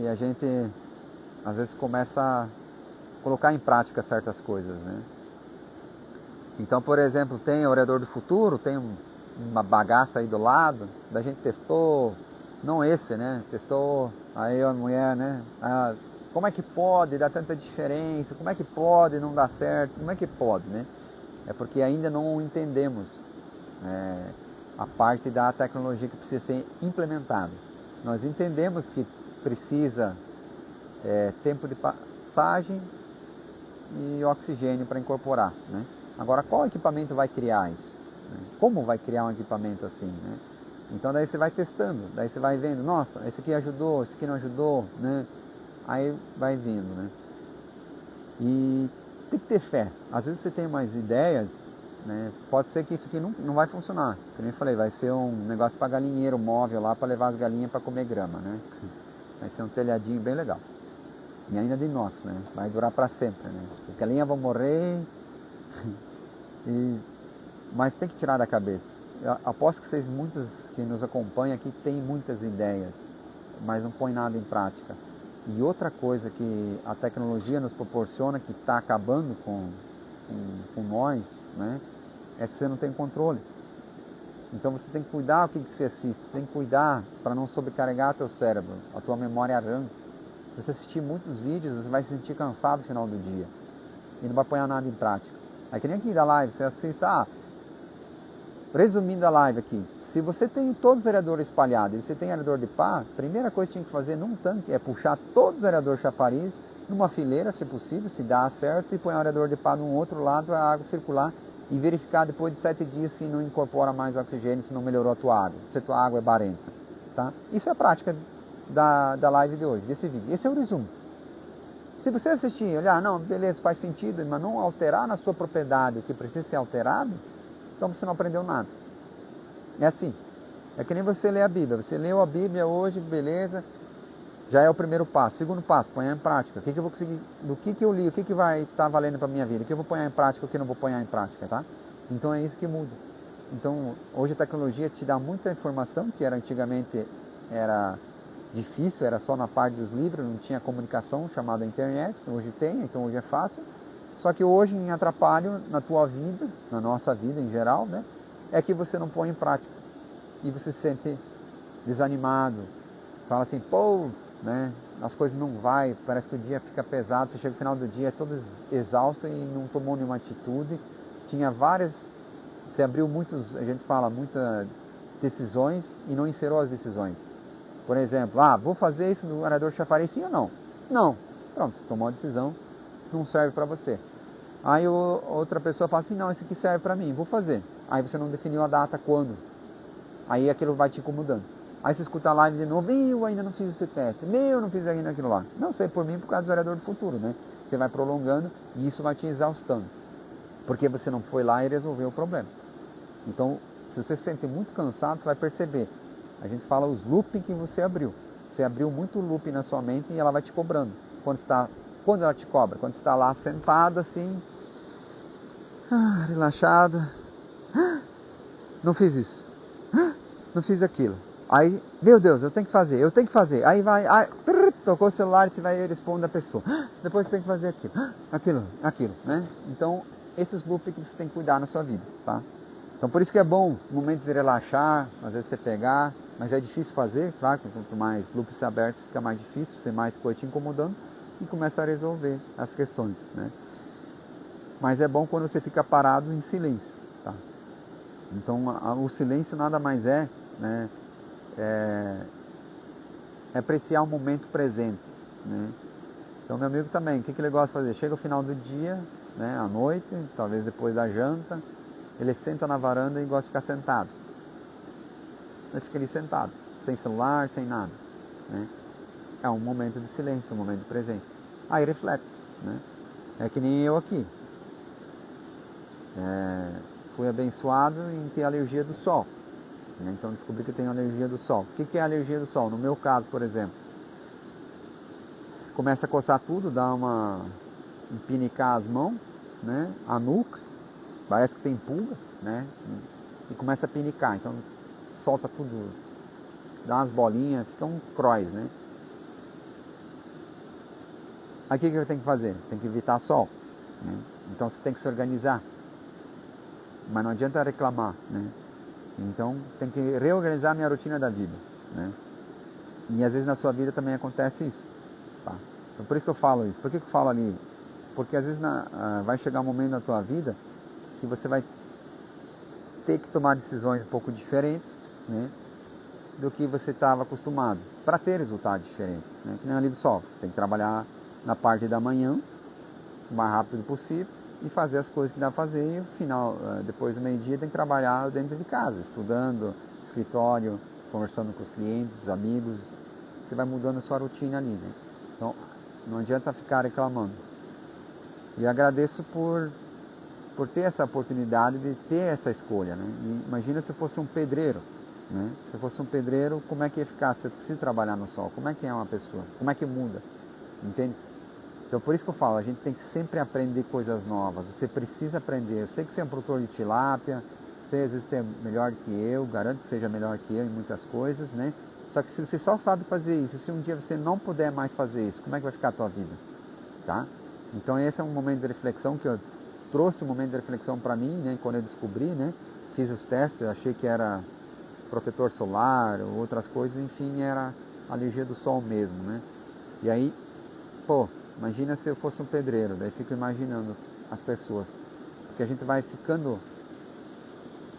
a gente, às vezes, começa a colocar em prática certas coisas, né? Então, por exemplo, tem o Orador do Futuro, tem uma bagaça aí do lado, da gente testou, não esse, né? Testou Aí a mulher, né? Como é que pode dar tanta diferença? Como é que pode não dar certo? Como é que pode, né? É porque ainda não entendemos a parte da tecnologia que precisa ser implementada. Nós entendemos que precisa tempo de passagem e oxigênio para incorporar, né? Agora, qual equipamento vai criar isso? Como vai criar um equipamento assim, né? Então daí você vai testando, daí você vai vendo, nossa, esse aqui ajudou, esse aqui não ajudou, né? Aí vai vindo, né? E tem que ter fé. Às vezes você tem umas ideias, né? Pode ser que isso aqui não vai funcionar. Como eu falei, vai ser um negócio para galinheiro móvel lá para levar as galinhas para comer grama, né? Vai ser um telhadinho bem legal. E ainda de inox, né? Vai durar para sempre, né? As galinhas vão morrer, mas tem que tirar da cabeça. Eu aposto que vocês, muitos que nos acompanham aqui, têm muitas ideias, mas não põem nada em prática. E outra coisa que a tecnologia nos proporciona, que está acabando com nós, né? É se você não tem controle. Então você tem que cuidar o que você assiste, você tem que cuidar para não sobrecarregar teu cérebro, a tua memória RAM. Se você assistir muitos vídeos, você vai se sentir cansado no final do dia e não vai pôr nada em prática. Aí que nem aqui da live, você assiste, resumindo a live aqui, se você tem todos os aeradores espalhados e você tem aerador de pá, a primeira coisa que você tem que fazer num tanque é puxar todos os aeradores chafariz numa fileira, se possível, se dá certo, e põe o aerador de pá num outro lado para a água circular e verificar depois de 7 dias se não incorpora mais oxigênio, se não melhorou a tua água, se a tua água é barenta. Tá? Isso é a prática da live de hoje, desse vídeo. Esse é o resumo. Se você assistir, olhar, não, beleza, faz sentido, mas não alterar na sua propriedade o que precisa ser alterado, então você não aprendeu nada. É assim, é que nem você lê a Bíblia. Você leu a Bíblia hoje, beleza, já é o primeiro passo. Segundo passo, põe em prática. O que eu vou conseguir, do que eu li, o que vai estar valendo para a minha vida, o que eu vou pôr em prática, o que eu não vou pôr em prática, tá? Então é isso que muda. Então hoje a tecnologia te dá muita informação, que antigamente era difícil, era só na parte dos livros, não tinha comunicação chamada internet, hoje tem, então hoje é fácil. Só que hoje em atrapalho na tua vida, na nossa vida em geral, né? É que você não põe em prática. E você se sente desanimado, fala assim, pô, né? As coisas não vai, parece que o dia fica pesado, você chega no final do dia todo exausto e não tomou nenhuma atitude. Tinha várias, você abriu muitos, a gente fala, muitas decisões e não encerrou as decisões. Por exemplo, vou fazer isso no aerador chafariz, sim ou não? Não. Pronto, tomou a decisão, não serve para você. Aí outra pessoa fala assim, não, esse aqui serve para mim, vou fazer. Aí você não definiu a data quando. Aí aquilo vai te incomodando. Aí você escuta a live de novo, eu ainda não fiz esse teste, eu não fiz ainda aquilo lá. Não sei por mim, por causa do aerador do futuro, né? Você vai prolongando e isso vai te exaustando. Porque você não foi lá e resolveu o problema. Então, se você se sente muito cansado, você vai perceber. A gente fala os looping que você abriu. Você abriu muito looping na sua mente e ela vai te cobrando. Quando ela te cobra? Quando você está lá sentado assim, relaxado. Não fiz isso. Não fiz aquilo. Aí, meu Deus, eu tenho que fazer. Aí vai, tocou o celular e você vai responder a pessoa. Depois você tem que fazer aquilo, né? Então, esses loops que você tem que cuidar na sua vida, tá? Então, por isso que é bom, no momento de relaxar, às vezes você pegar, mas é difícil fazer, claro, quanto mais loops abertos fica mais difícil, você mais coisa te incomodando e começa a resolver as questões, né? Mas é bom quando você fica parado em silêncio, tá? Então, o silêncio nada mais né, é apreciar o momento presente, né? Então, meu amigo também, o que ele gosta de fazer? Chega o final do dia, né, à noite, talvez depois da janta, ele senta na varanda e gosta de ficar sentado. Ele fica ali sentado, sem celular, sem nada, né? É um momento de silêncio, um momento de presença. Aí reflete, né? É que nem eu aqui. Fui abençoado em ter alergia do sol, né? Então descobri que eu tenho alergia do sol. O que é alergia do sol? No meu caso, por exemplo, começa a coçar tudo, dá empinicar as mãos, né? A nuca, parece que tem pulga, né? E começa a pinicar, então solta tudo, dá umas bolinhas, fica um cross, né? Aí o que eu tenho que fazer? Tem que evitar sol, né? Então você tem que se organizar. Mas não adianta reclamar, né? Então tem que reorganizar a minha rotina da vida, né? E às vezes na sua vida também acontece isso. Tá? Então por isso que eu falo isso. Por que eu falo ali? Porque às vezes vai chegar um momento na tua vida que você vai ter que tomar decisões um pouco diferentes, né, do que você estava acostumado, para ter resultados diferentes. Né? Que nem ali do sol. Tem que trabalhar na parte da manhã, o mais rápido possível, e fazer as coisas que dá para fazer. E no final, depois do meio-dia, tem que trabalhar dentro de casa, estudando, escritório, conversando com os clientes, os amigos. Você vai mudando a sua rotina ali. Né? Então, não adianta ficar reclamando. E agradeço por ter essa oportunidade de ter essa escolha. Né? E imagina se eu fosse um pedreiro. Né? Se eu fosse um pedreiro, como é que ia ficar? Se eu preciso trabalhar no sol, como é que é uma pessoa? Como é que muda? Entende? Então por isso que eu falo, a gente tem que sempre aprender coisas novas. Você precisa aprender. Eu sei que você é um produtor de tilápia, sei às vezes você é melhor que eu, garanto que seja melhor que eu em muitas coisas, né? Só que se você só sabe fazer isso, se um dia você não puder mais fazer isso, como é que vai ficar a tua vida? Tá? Então esse é um momento de reflexão que eu trouxe um momento de reflexão para mim, né? Quando eu descobri, né? Fiz os testes, achei que era protetor solar, ou outras coisas, enfim, era alergia do sol mesmo, né? E aí, pô, imagina se eu fosse um pedreiro, daí fico imaginando as pessoas, porque a gente vai ficando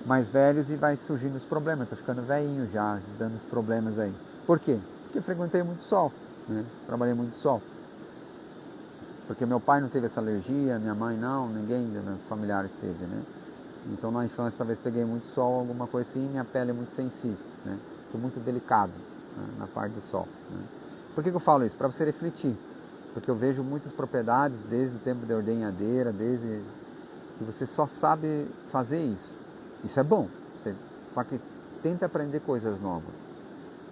mais velhos e vai surgindo os problemas, tô ficando velhinho já, dando os problemas aí. Por quê? Porque eu frequentei muito sol, né? Trabalhei muito sol. Porque meu pai não teve essa alergia, minha mãe não, ninguém dos meus familiares teve, né? Então na infância talvez peguei muito sol, alguma coisa assim, minha pele é muito sensível, né? Sou muito delicado, né, na parte do sol. Né? Por que eu falo isso? Para você refletir. Porque eu vejo muitas propriedades desde o tempo da ordenhadeira, desde que você só sabe fazer isso. Isso é bom, só que tenta aprender coisas novas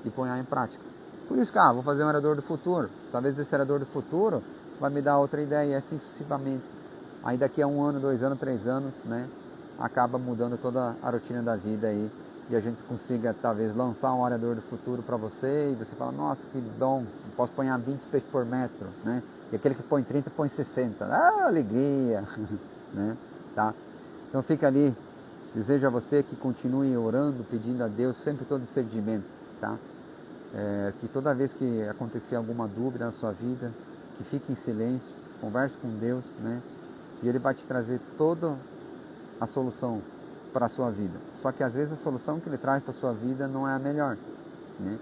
e põe em prática. Por isso que, vou fazer um arador do futuro. Talvez esse arador do futuro vai me dar outra ideia, e assim sucessivamente. Aí daqui a 1 ano, 2 anos, 3 anos, né, acaba mudando toda a rotina da vida aí, e a gente consiga talvez lançar um arador do futuro para você, e você fala, nossa, que bom, posso pôr 20 peixes por metro, né, e aquele que põe 30 põe 60, alegria, né, tá? Então fica ali, desejo a você que continue orando, pedindo a Deus sempre todo discernimento, tá? Que toda vez que acontecer alguma dúvida na sua vida, que fique em silêncio, converse com Deus, né? E Ele vai te trazer toda a solução para a sua vida. Só que às vezes a solução que Ele traz para a sua vida não é a melhor, né?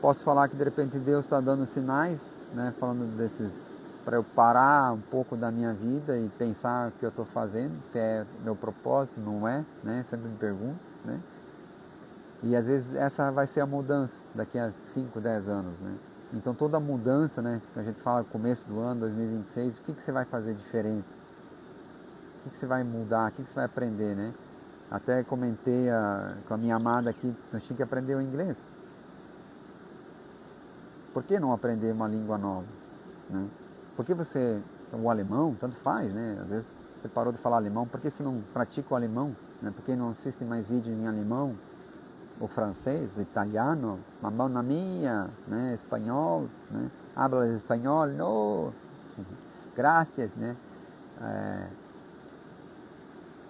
Posso falar que de repente Deus está dando sinais, né? Falando desses, para eu parar um pouco da minha vida e pensar o que eu estou fazendo, se é meu propósito, não é, né? Sempre me pergunto, né? E às vezes essa vai ser a mudança daqui a 5, 10 anos, né? Então toda mudança, né, que a gente fala no começo do ano, 2026, o que você vai fazer diferente? O que você vai mudar? O que você vai aprender, né? Até comentei com a minha amada aqui, nós tínhamos que aprender o inglês. Por que não aprender uma língua nova? Né? Por que o alemão, tanto faz, né? Às vezes você parou de falar alemão, por que você não pratica o alemão? Né? Por que não assiste mais vídeos em alemão? O francês, o italiano, mamma mia, né, espanhol, né, hablas espanhol, no, graças, né,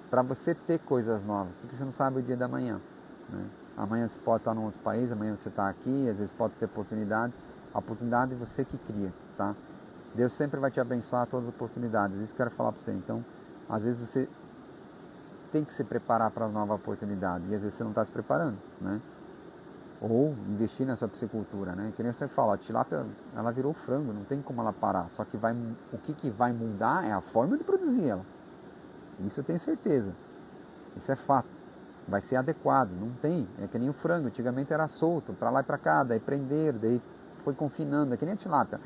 para você ter coisas novas, porque você não sabe o dia da manhã, né, amanhã você pode estar num outro país, amanhã você está aqui, às vezes pode ter oportunidades, a oportunidade é você que cria, tá, Deus sempre vai te abençoar todas as oportunidades, isso que eu quero falar para você, então, às vezes você tem que se preparar para a nova oportunidade e às vezes você não está se preparando, né? Ou investir na sua piscicultura, né? Que nem você fala, a tilápia, ela virou frango, não tem como ela parar. Só que o que vai mudar é a forma de produzir ela. Isso eu tenho certeza. Isso é fato. Vai ser adequado, não tem. É que nem o frango, antigamente era solto, para lá e para cá, daí prenderam, daí foi confinando, é que nem a tilápia.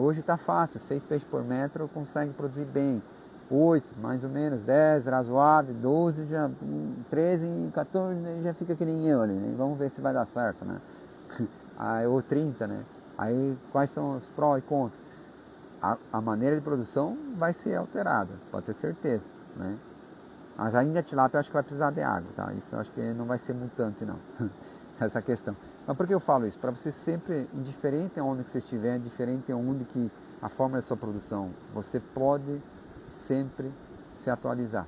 Hoje está fácil, 6 peixes por metro consegue produzir bem. 8, mais ou menos, 10, razoável, 12, já, 13, 14, já fica que nem eu ali, né? Vamos ver se vai dar certo, né? Ou 30, né? Aí quais são os prós e contras? A maneira de produção vai ser alterada, pode ter certeza, né? Mas ainda a tilápia eu acho que vai precisar de água, tá? Isso eu acho que não vai ser mutante não, essa questão. Mas por que eu falo isso? Para você sempre, indiferente aonde que você estiver, indiferente aonde que a forma da sua produção, você pode sempre se atualizar.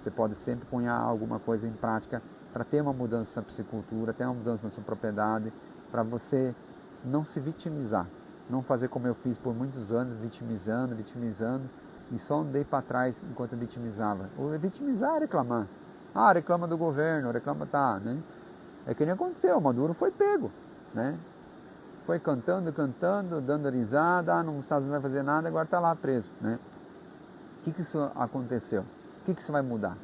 Você pode sempre pôr alguma coisa em prática para ter uma mudança na piscicultura, ter uma mudança na sua propriedade para você não se vitimizar. Não fazer como eu fiz por muitos anos, vitimizando, e só andei para trás enquanto eu vitimizava. O vitimizar é reclamar. Ah, reclama do governo, reclama, tá, né? É que nem aconteceu, o Maduro foi pego, né? Foi cantando, dando risada, nos Estados Unidos não vai fazer nada, agora está lá preso, né? O que isso aconteceu? O que isso vai mudar?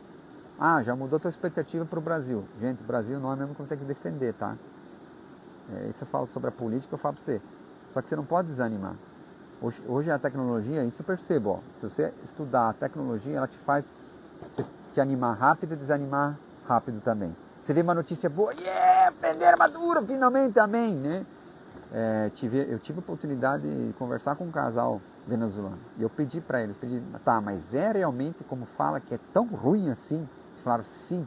Ah, já mudou a tua expectativa para o Brasil. Gente, o Brasil não é mesmo que eu tenho que defender, tá? Isso eu falo sobre a política, eu falo para você. Só que você não pode desanimar. Hoje a tecnologia, isso eu percebo, ó. Se você estudar a tecnologia, ela te faz te animar rápido e desanimar rápido também. Você vê uma notícia boa, prenderam Maduro, finalmente, amém, né? Eu tive a oportunidade de conversar com um casal venezuelano. E eu pedi para eles, tá, mas é realmente como fala que é tão ruim assim? Eles falaram, sim,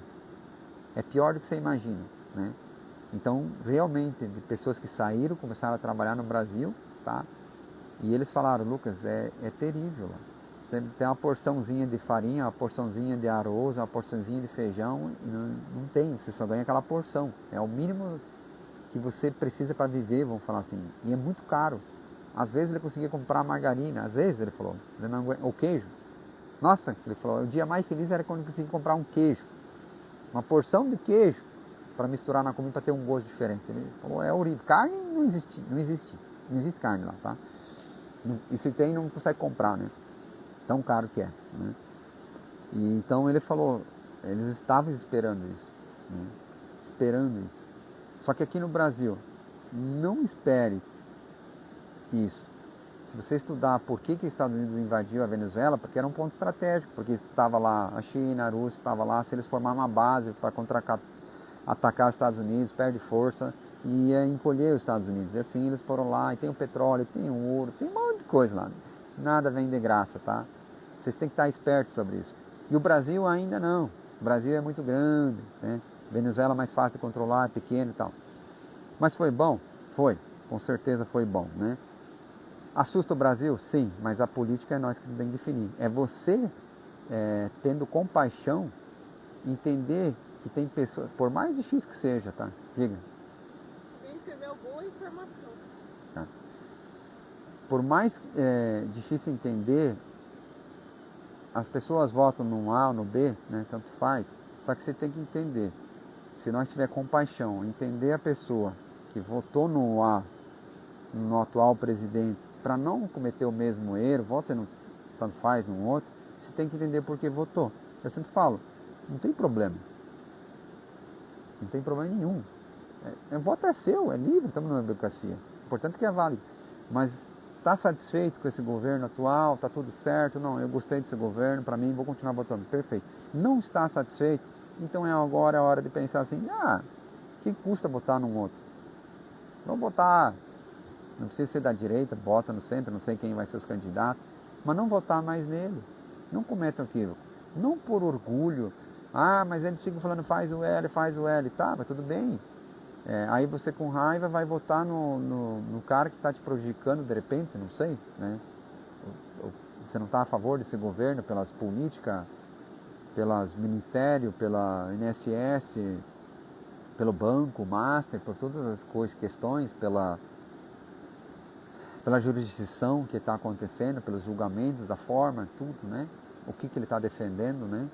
é pior do que você imagina, né? Então, realmente, de pessoas que saíram, começaram a trabalhar no Brasil, tá? E eles falaram, Lucas, é terrível. Você tem uma porçãozinha de farinha, uma porçãozinha de arroz, uma porçãozinha de feijão, e não tem, você só ganha aquela porção. É o mínimo que você precisa para viver, vamos falar assim. E é muito caro. Às vezes ele conseguia comprar margarina, às vezes ele falou, o queijo. Nossa, ele falou, o dia mais feliz era quando ele conseguia comprar um queijo. Uma porção de queijo para misturar na comida para ter um gosto diferente. Ele falou, é horrível. Carne não existe carne lá, tá? E se tem, não consegue comprar, né? Tão caro que é, né? E então ele falou, eles estavam esperando isso, né? Esperando isso. Só que aqui no Brasil, não espere isso. Se você estudar por que os Estados Unidos invadiu a Venezuela, porque era um ponto estratégico, porque estava lá a China, a Rússia, estava lá, se eles formarem uma base para atacar os Estados Unidos, perde força e ia encolher os Estados Unidos. E assim eles foram lá, e tem o petróleo, tem o ouro, tem um monte de coisa lá. Nada vem de graça, tá? Vocês têm que estar espertos sobre isso. E o Brasil ainda não. O Brasil é muito grande, né? Venezuela é mais fácil de controlar, é pequeno e tal. Mas foi bom? Foi. Com certeza foi bom, né? Assusta o Brasil? Sim, mas a política é nós que tem que definir. É você, tendo compaixão, entender que tem pessoas, por mais difícil que seja, tá? Diga. Quem recebeu boa informação. Tá. Por mais difícil entender, as pessoas votam no A ou no B, né? Tanto faz. Só que você tem que entender. Se nós tiver compaixão, entender a pessoa que votou no A, no atual presidente, para não cometer o mesmo erro, vota no tanto faz no outro, você tem que entender por que votou. Eu sempre falo, não tem problema. Não tem problema nenhum. O voto é seu, é livre, estamos numa democracia. O importante é que é válido. Mas está satisfeito com esse governo atual? Está tudo certo? Não, eu gostei desse governo, para mim vou continuar votando. Perfeito. Não está satisfeito? Então agora é a hora de pensar assim, o que custa votar num outro? Vamos votar, não precisa ser da direita, vota no centro, não sei quem vai ser os candidatos, mas não votar mais nele. Não cometam aquilo. Não por orgulho. Mas eles ficam falando faz o L, tá, mas tudo bem. Aí você com raiva vai votar no cara que está te prejudicando de repente, não sei, né? Você não está a favor desse governo pelas políticas, pelos ministérios, pela INSS, pelo banco, Master, por todas as questões, pela jurisdição que está acontecendo, pelos julgamentos, da forma, tudo, né? O que ele está defendendo, né?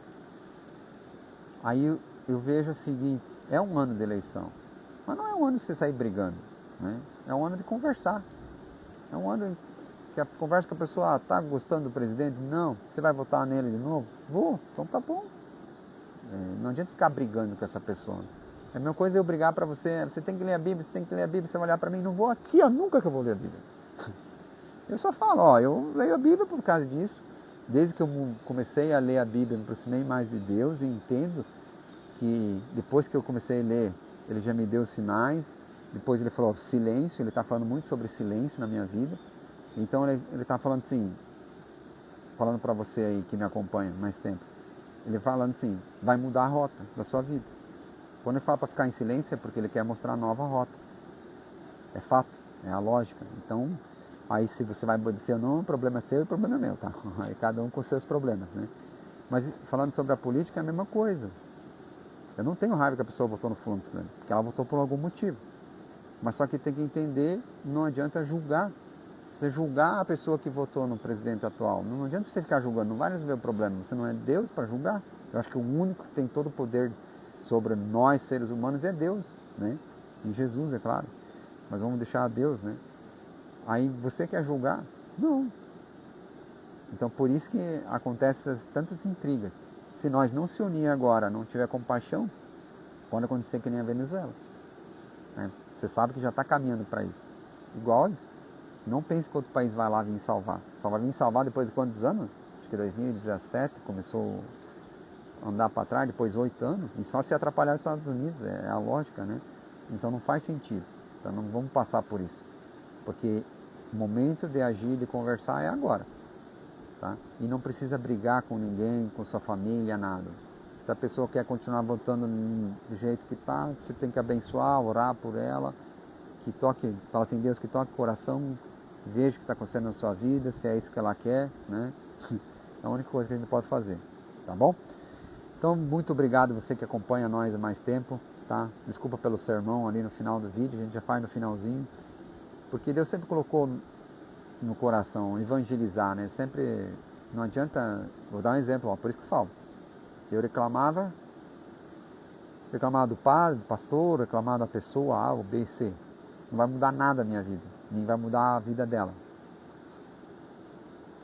Aí eu vejo o seguinte, é um ano de eleição, mas não é um ano de você sair brigando, né? É um ano de conversar. É um ano que a conversa com a pessoa, tá gostando do presidente? Não. Você vai votar nele de novo? Vou. Então tá bom. Não adianta ficar brigando com essa pessoa. É a mesma coisa eu brigar para você, você tem que ler a Bíblia, você vai olhar para mim, não vou aqui, nunca que eu vou ler a Bíblia. Eu só falo, eu leio a Bíblia por causa disso. Desde que eu comecei a ler a Bíblia, me aproximei mais de Deus e entendo que depois que eu comecei a ler, Ele já me deu sinais. Depois Ele falou silêncio, Ele está falando muito sobre silêncio na minha vida. Então Ele está falando assim, falando para você aí que me acompanha mais tempo. Ele falando assim, vai mudar a rota da sua vida. Quando Ele fala para ficar em silêncio é porque Ele quer mostrar a nova rota. É fato, é a lógica. Então, aí se você vai obedecer ou não, o problema é seu e o problema é meu, tá? Aí cada um com seus problemas, né? Mas falando sobre a política é a mesma coisa. Eu não tenho raiva que a pessoa votou no fulano, porque ela votou por algum motivo. Mas só que tem que entender, não adianta julgar. Você julgar a pessoa que votou no presidente atual, não adianta você ficar julgando, não vai resolver o problema. Você não é Deus para julgar. Eu acho que o único que tem todo o poder sobre nós, seres humanos, é Deus, né? E Jesus, é claro. Mas vamos deixar a Deus, né? Aí você quer julgar? Não. Então por isso que acontecem tantas intrigas. Se nós não se unir agora, não tiver compaixão, pode acontecer que nem a Venezuela, né? Você sabe que já está caminhando para isso. Igual isso. Não pense que outro país vai lá vir salvar. Só vai vir salvar depois de quantos anos? Acho que 2017 começou a andar para trás, depois 8 anos. E só se atrapalhar os Estados Unidos, é a lógica, né? Então não faz sentido. Então não vamos passar por isso. Porque o momento de agir, de conversar é agora. Tá? E não precisa brigar com ninguém, com sua família, nada. Se a pessoa quer continuar votando do jeito que está, você tem que abençoar, orar por ela, que toque, fala assim, Deus, que toque o coração, veja o que está acontecendo na sua vida, se é isso que ela quer, né? É a única coisa que a gente pode fazer, tá bom? Então, muito obrigado você que acompanha nós há mais tempo, tá? Desculpa pelo sermão ali no final do vídeo, a gente já faz no finalzinho, porque Deus sempre colocou no coração evangelizar, né? Sempre, não adianta, vou dar um exemplo, ó, por isso que eu falo. Eu reclamava do padre, do pastor, reclamava da pessoa A, ou B, C. Não vai mudar nada a minha vida, nem vai mudar a vida dela.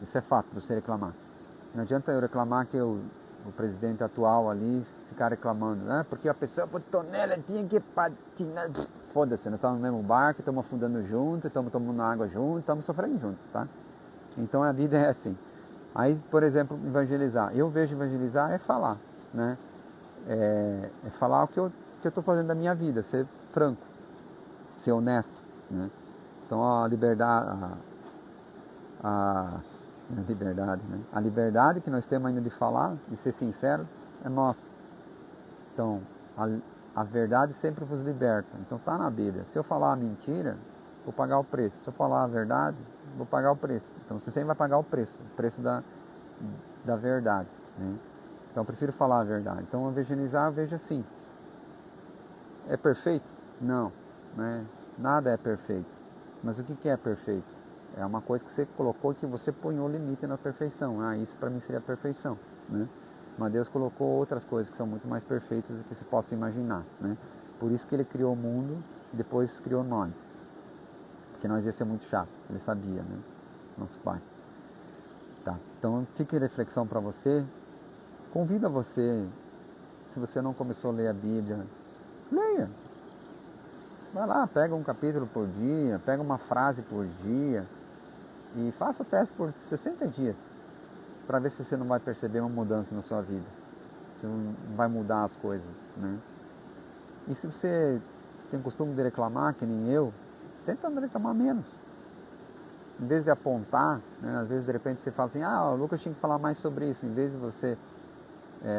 Isso é fato, você reclamar. Não adianta eu reclamar que o presidente atual ali ficar reclamando, né? Porque a pessoa botou nela, tinha que patinar. Foda-se, nós estamos no mesmo barco, estamos afundando junto, estamos tomando água junto, estamos sofrendo junto, tá? Então a vida é assim. Aí, por exemplo, evangelizar. Eu vejo evangelizar é falar, né? É falar o que eu estou fazendo da minha vida, ser franco, ser honesto, né? Então a liberdade, né? A liberdade que nós temos ainda de falar, de ser sincero, é nossa. Então a verdade sempre vos liberta. Então está na Bíblia. Se eu falar a mentira, vou pagar o preço. Se eu falar a verdade, vou pagar o preço. Então você sempre vai pagar o preço da verdade, né? Então eu prefiro falar a verdade. Então evangelizar, eu vejo assim. É perfeito? Não, né? Nada é perfeito. Mas o que é perfeito? É uma coisa que você colocou, que você põe o limite na perfeição. Ah, isso para mim seria a perfeição, né? Mas Deus colocou outras coisas que são muito mais perfeitas do que se possa imaginar, né? Por isso que Ele criou o mundo e depois criou nós. Porque nós ia ser muito chato, Ele sabia, né? Nosso Pai. Tá. Então fica em reflexão para você. Convido você, se você não começou a ler a Bíblia, leia. Vai lá, pega um capítulo por dia, pega uma frase por dia e faça o teste por 60 dias para ver se você não vai perceber uma mudança na sua vida, se não vai mudar as coisas, né? E se você tem o costume de reclamar, que nem eu, tenta não reclamar menos. Em vez de apontar, né, às vezes de repente você fala assim, o Lucas tinha que falar mais sobre isso, em vez de você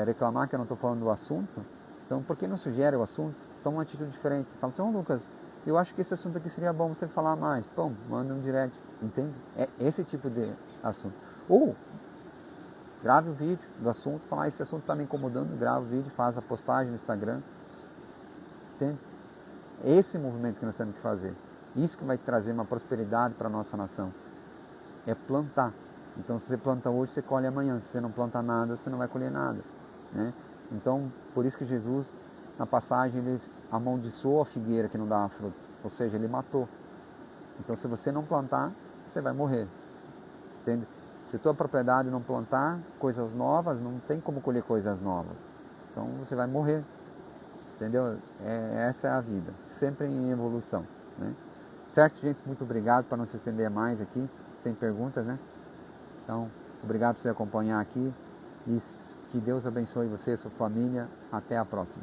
reclamar que eu não estou falando do assunto, então por que não sugere o assunto? Toma uma atitude diferente. Fala assim, Lucas, eu acho que esse assunto aqui seria bom você falar mais. Pum, manda um direct, entende? É esse tipo de assunto. Ou grave o vídeo do assunto, falar, esse assunto está me incomodando, grava o vídeo, faz a postagem no Instagram. Entende? É esse movimento que nós temos que fazer. Isso que vai trazer uma prosperidade para a nossa nação. É plantar. Então se você planta hoje, você colhe amanhã. Se você não planta nada, você não vai colher nada, né? Então, por isso que Jesus, na passagem, ele amaldiçoou a figueira que não dava fruto. Ou seja, ele matou. Então se você não plantar, você vai morrer. Entende? Se tua propriedade não plantar coisas novas, não tem como colher coisas novas. Então você vai morrer. Entendeu? Essa é a vida. Sempre em evolução, né? Certo, gente? Muito obrigado, para não se estender mais aqui, sem perguntas, né? Então, obrigado por você acompanhar aqui. E que Deus abençoe você e sua família. Até a próxima.